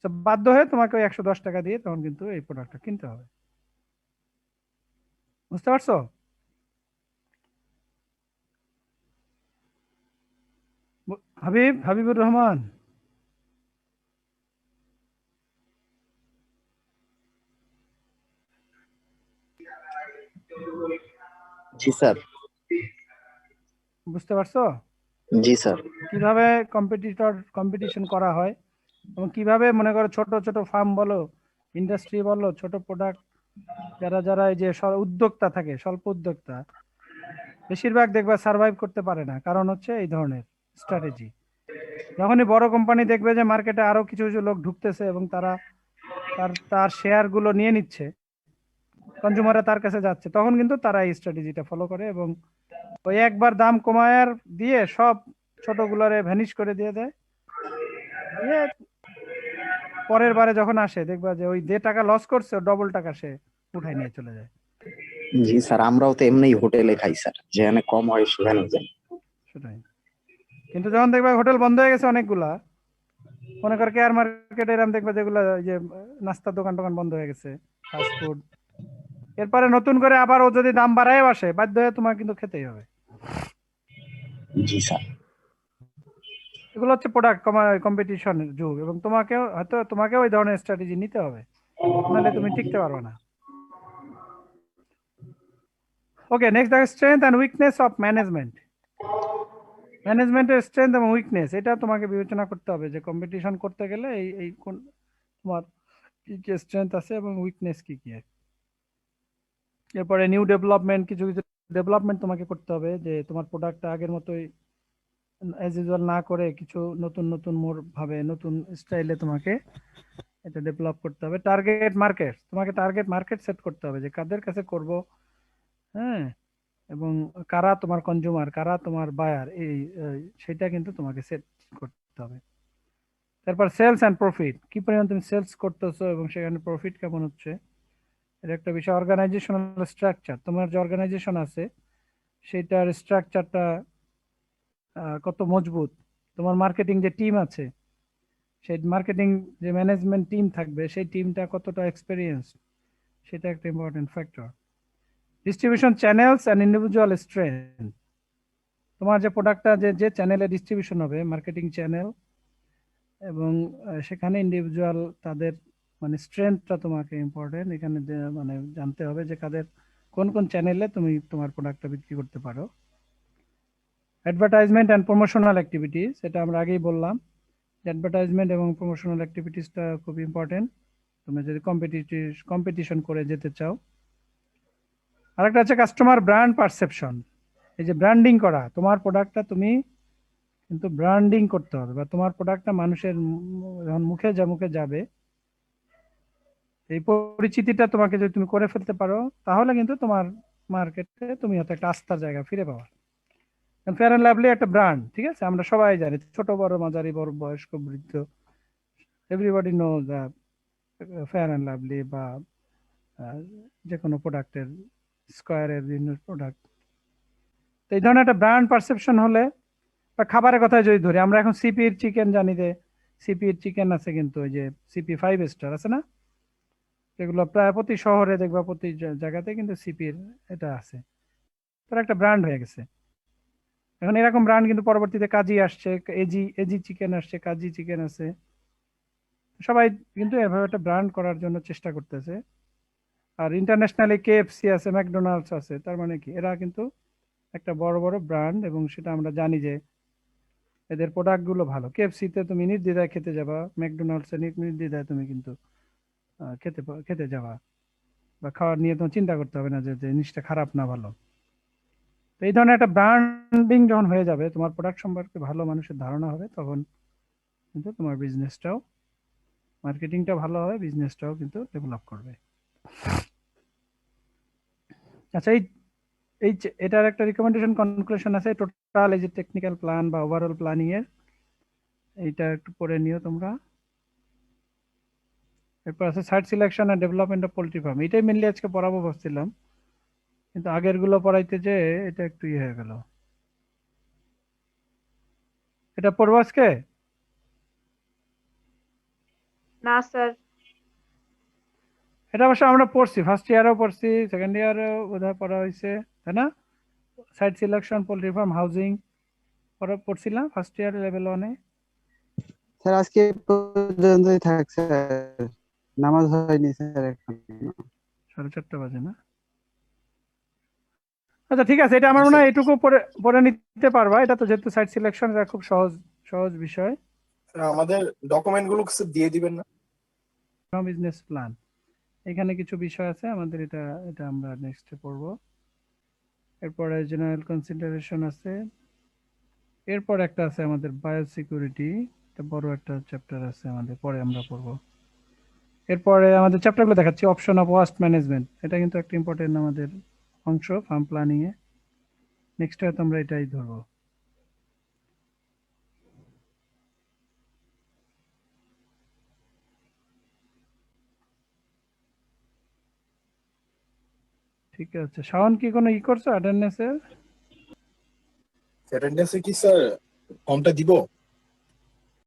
তো বাধ্য হয়ে তোমাকে ওই 110 টাকা দিয়ে তখন কিন্তু এই প্রোডাক্টটা কিনতে হবে। বুঝতে পারছো? হাবিবুর রহমান। জি স্যার। বুঝতে পারছো জি স্যার। কিভাবে কম্পিটিশন করা হয়, এবং কিভাবে মনে করো ছোট ছোট ফার্ম বলো, ইন্ডাস্ট্রি বলো, ছোট প্রোডাক্ট যারা যারা এই যে উদ্যোক্তা থাকে, স্বল্প উদ্যোক্তা, বেশিরভাগ দেখবা সার্ভাইভ করতে পারে না, কারণ হচ্ছে এই ধরনের স্ট্র্যাটেজি। যখনই বড় কোম্পানি দেখবে যে মার্কেটে আরো কিছু কিছু লোক ঢুকতেছে এবং তারা তার শেয়ার গুলো নিয়ে নিচ্ছে, কনজিউমাররা তার কাছে যাচ্ছে, তখন কিন্তু তারা এই স্ট্র্যাটেজিটা ফলো করে এবং ওই একবার দাম কমায়ার দিয়ে সব ছোটগুলোরে ভ্যানিশ করে দিয়ে দেয়। দিয়ে পরের বারে যখন আসে দেখবা যে ওই যে টাকা লস করছে ডবল টাকা সে উঠাই নিয়ে চলে যায়। জি স্যার, আমরাও তো এমনি হোটেলে খাই স্যার, যেখানে কম হয় সেখানে যাই। সেটাই। কিন্তু যখন দেখবা হোটেল বন্ধ হয়ে গেছে অনেকগুলা, মনে কর কেয়ার মার্কেট এরকম দেখবা যেগুলা যে নাস্তার দোকান টোকান বন্ধ হয়ে গেছে, ফাস্ট ফুড, এরপরে নতুন করে আবার ও যদি দাম বাড়ায় আসে, বাধ্য হয়ে তোমার কিন্তু খেতেই হবে। জি স্যার। এগুলো হচ্ছে প্রোডাক্ট কম্পিটিশনের যুগ, এবং তোমাকে ওই ধরনের স্ট্র্যাটেজি নিতে হবে, নাহলে তুমি টিকতে পারবে না। ওকে, নেক্সট দেখো strength and weakness of management. ম্যানেজমেন্টের স্ট্রেংথ এবং উইকনেস এটা তোমাকে বিবেচনা করতে হবে যে কম্পিটিশন করতে গেলে এই এই কোন তোমার কি কি স্ট্রেংথ আছে এবং উইকনেস কি কি। এরপরে নিউ ডেভেলপমেন্ট, কিছু কিছু ডেভেলপমেন্ট তোমাকে করতে হবে, যে তোমার প্রোডাক্টটা আগের মতোই অ্যাজ ইউজুয়াল না করে কিছু নতুন নতুন মোড় ভাবে নতুন স্টাইলে তোমাকে এটা ডেভেলপ করতে হবে। টার্গেট মার্কেট, তোমাকে টার্গেট মার্কেট সেট করতে হবে যে কাদের কাছে করব, হ্যাঁ, এবং কারা তোমার কনজিউমার, কারা তোমার বায়ার, সেটা কিন্তু তোমাকে সেট করতে হবে। তারপর সেলস অ্যান্ড প্রফিট, কি পরিমাণ তুমি সেলস করতেছো এবং সেখানে প্রফিট কেমন হচ্ছে, এটা একটা বিষয়। অর্গানাইজেশনাল স্ট্রাকচার, তোমার যে অর্গানাইজেশন আছে সেটার স্ট্রাকচারটা কত মজবুত, তোমার মার্কেটিং যে টিম আছে, সেই মার্কেটিং যে ম্যানেজমেন্ট টিম থাকবে সেই টিমটা কতটা এক্সপেরিয়েন্স, সেটা একটা important factor. Distribution channels and individual strength, তোমার যে প্রোডাক্টটা যে যে চ্যানেলে ডিস্ট্রিবিউশন হবে, মার্কেটিং চ্যানেল, এবং সেখানে ইন্ডিভিজুয়াল তাদের মানে স্ট্রেংথটা তোমাকে ইম্পর্টেন্ট এখানে মানে জানতে হবে যে কাদের কোন কোন চ্যানেলে তুমি তোমার প্রোডাক্টটা বিক্রি করতে পারো। অ্যাডভার্টাইজমেন্ট অ্যান্ড প্রমোশনাল অ্যাক্টিভিটিস, এটা আমরা আগেই বললাম, অ্যাডভার্টাইজমেন্ট এবং প্রমোশনাল অ্যাক্টিভিটিসটা খুব ইম্পর্টেন্ট তুমি যদি কম্পিটিশন করে যেতে চাও। আরেকটা আছে কাস্টমার ব্র্যান্ড পারসেপশন, এই যে ব্র্যান্ডিং করা, তোমার প্রোডাক্টটা তুমি কিন্তু ব্র্যান্ডিং করতে হবে, বা তোমার প্রোডাক্টটা মানুষের যখন মুখে যাবে, এই পরিচিতিটা তোমাকে যদি তুমি করে ফেলতে পারো, তাহলে কিন্তু তোমার মার্কেটে তুমি হয়তো একটা আস্থার জায়গা ফিরে পাওয়া। ফেয়ার অ্যান্ড লাভলি একটা ব্র্যান্ড, ঠিক আছে, আমরা সবাই জানি, ছোট বড় মাঝারি বড় বয়স্ক বৃদ্ধ, everybody know the fair and lovely, বা যে কোনো প্রোডাক্টের স্কয়ারের বিভিন্ন প্রোডাক্ট। তো এই ধরনের একটা ব্র্যান্ড পারসেপশন হলে, বা খাবারের কথায় যদি ধরি, আমরা এখন সিপির চিকেন জানি, যে সিপির চিকেন আছে কিন্তু ওই যে সিপি 5 স্টার আছে না, যেগুলো প্রায় প্রতি শহরে দেখবা, প্রতি জায়গাতে কিন্তু সিপির এটা আছে, তার একটা ব্র্যান্ড হয়ে গেছে। এখন এরকম ব্র্যান্ড কিন্তু পরবর্তীতে কাজী আসছে, এজি এজি চিকেন আসছে, কাজী চিকেন আছে, সবাই কিন্তু এভাবে একটা ব্র্যান্ড করার জন্য চেষ্টা করতেছে। আর ইন্টারন্যাশনালি কেএফসি আছে, ম্যাকডোনাল্ডস আছে, তার মানে কি এরা কিন্তু একটা বড় বড় ব্র্যান্ড, এবং সেটা আমরা জানি যে এদের প্রোডাক্ট গুলো ভালো। কেএফসিতে তুমি নির্দ্বিধায় খেতে যাবা, ম্যাকডোনাল্ডসে নির্দ্বিধায় তুমি কিন্তু খেতে যাবা, বা খাওয়ার নিয়ে তোমার চিন্তা করতে হবে না যে জিনিসটা খারাপ না ভালো। তো এই ধরনের একটা ব্র্যান্ডিং যখন হয়ে যাবে, তোমার প্রোডাক্ট সম্পর্কে ভালো মানুষের ধারণা হবে, তখন কিন্তু তোমার বিজনেসটাও, মার্কেটিংটা ভালো হবে, বিজনেসটাও কিন্তু ডেভেলপ করবে। আচ্ছা, এটার একটা রিকমেন্ডেশন কনক্লুশন আছে, টোটাল এই যে টেকনিক্যাল প্ল্যান বা ওভারঅল প্ল্যানিং এর, এইটা একটু পড়ে নিও তোমরা। এরপর আছে site selection and development of poultry farm. এটাই মেনলি আজকে পড়াবো ভাবছিলাম, কিন্তু আগের গুলো পড়াইতে যে এটা একটু ইয়ে হয়ে গেল। এটা পড়বো আজকে? না স্যার। এটা অবশ্য আমরা পড়ছি, ফার্স্ট ইয়ারও পড়ছি, সেকেন্ড ইয়ারও বোধহয় পড়া হয়েছে, তাই না? Site selection, poultry farm, housing পড়ছিলাম ফার্স্ট ইয়ার লেভেল 1-এ। স্যার আজকে পর্যন্তই থাক স্যার, নামাজ হয়নি স্যার এখন। 4:30 বাজে না? আচ্ছা ঠিক আছে, এটা আমার মনে হয় এটুকু পড়ে পড়ে নিতে পারবা। এটা তো যেহেতু সাইট সিলেকশন, এটা খুব সহজ সহজ বিষয়। আমাদের ডকুমেন্ট গুলো কিছু দিয়ে দিবেন না? বিজনেস প্ল্যান, এখানে কিছু বিষয় আছে আমাদের, এটা এটা আমরা নেক্সটে পড়বো। এরপরে জেনারেল কনসিডারেশন আছে, এরপর একটা আছে আমাদের বায়োসিকিউরিটি, এটা বড় একটা চ্যাপ্টার আছে আমাদের, পরে আমরা পড়বো। এরপরে আমাদের চ্যাপ্টারগুলো দেখাচ্ছি। অপশন অফ ওয়াস্ট ম্যানেজমেন্ট, এটা কিন্তু একটা ইম্পর্টেন্ট আমাদের অংশ ফার্ম প্ল্যানিং এ। নেক্সট হয়তো আমরা এটাই ধরবো। ঠিক আছে, শাওন কি কোনো করছো অ্যাটেন্ডেন্সের? অ্যাটেন্ডেন্সে কি স্যার ফর্মটা দিব?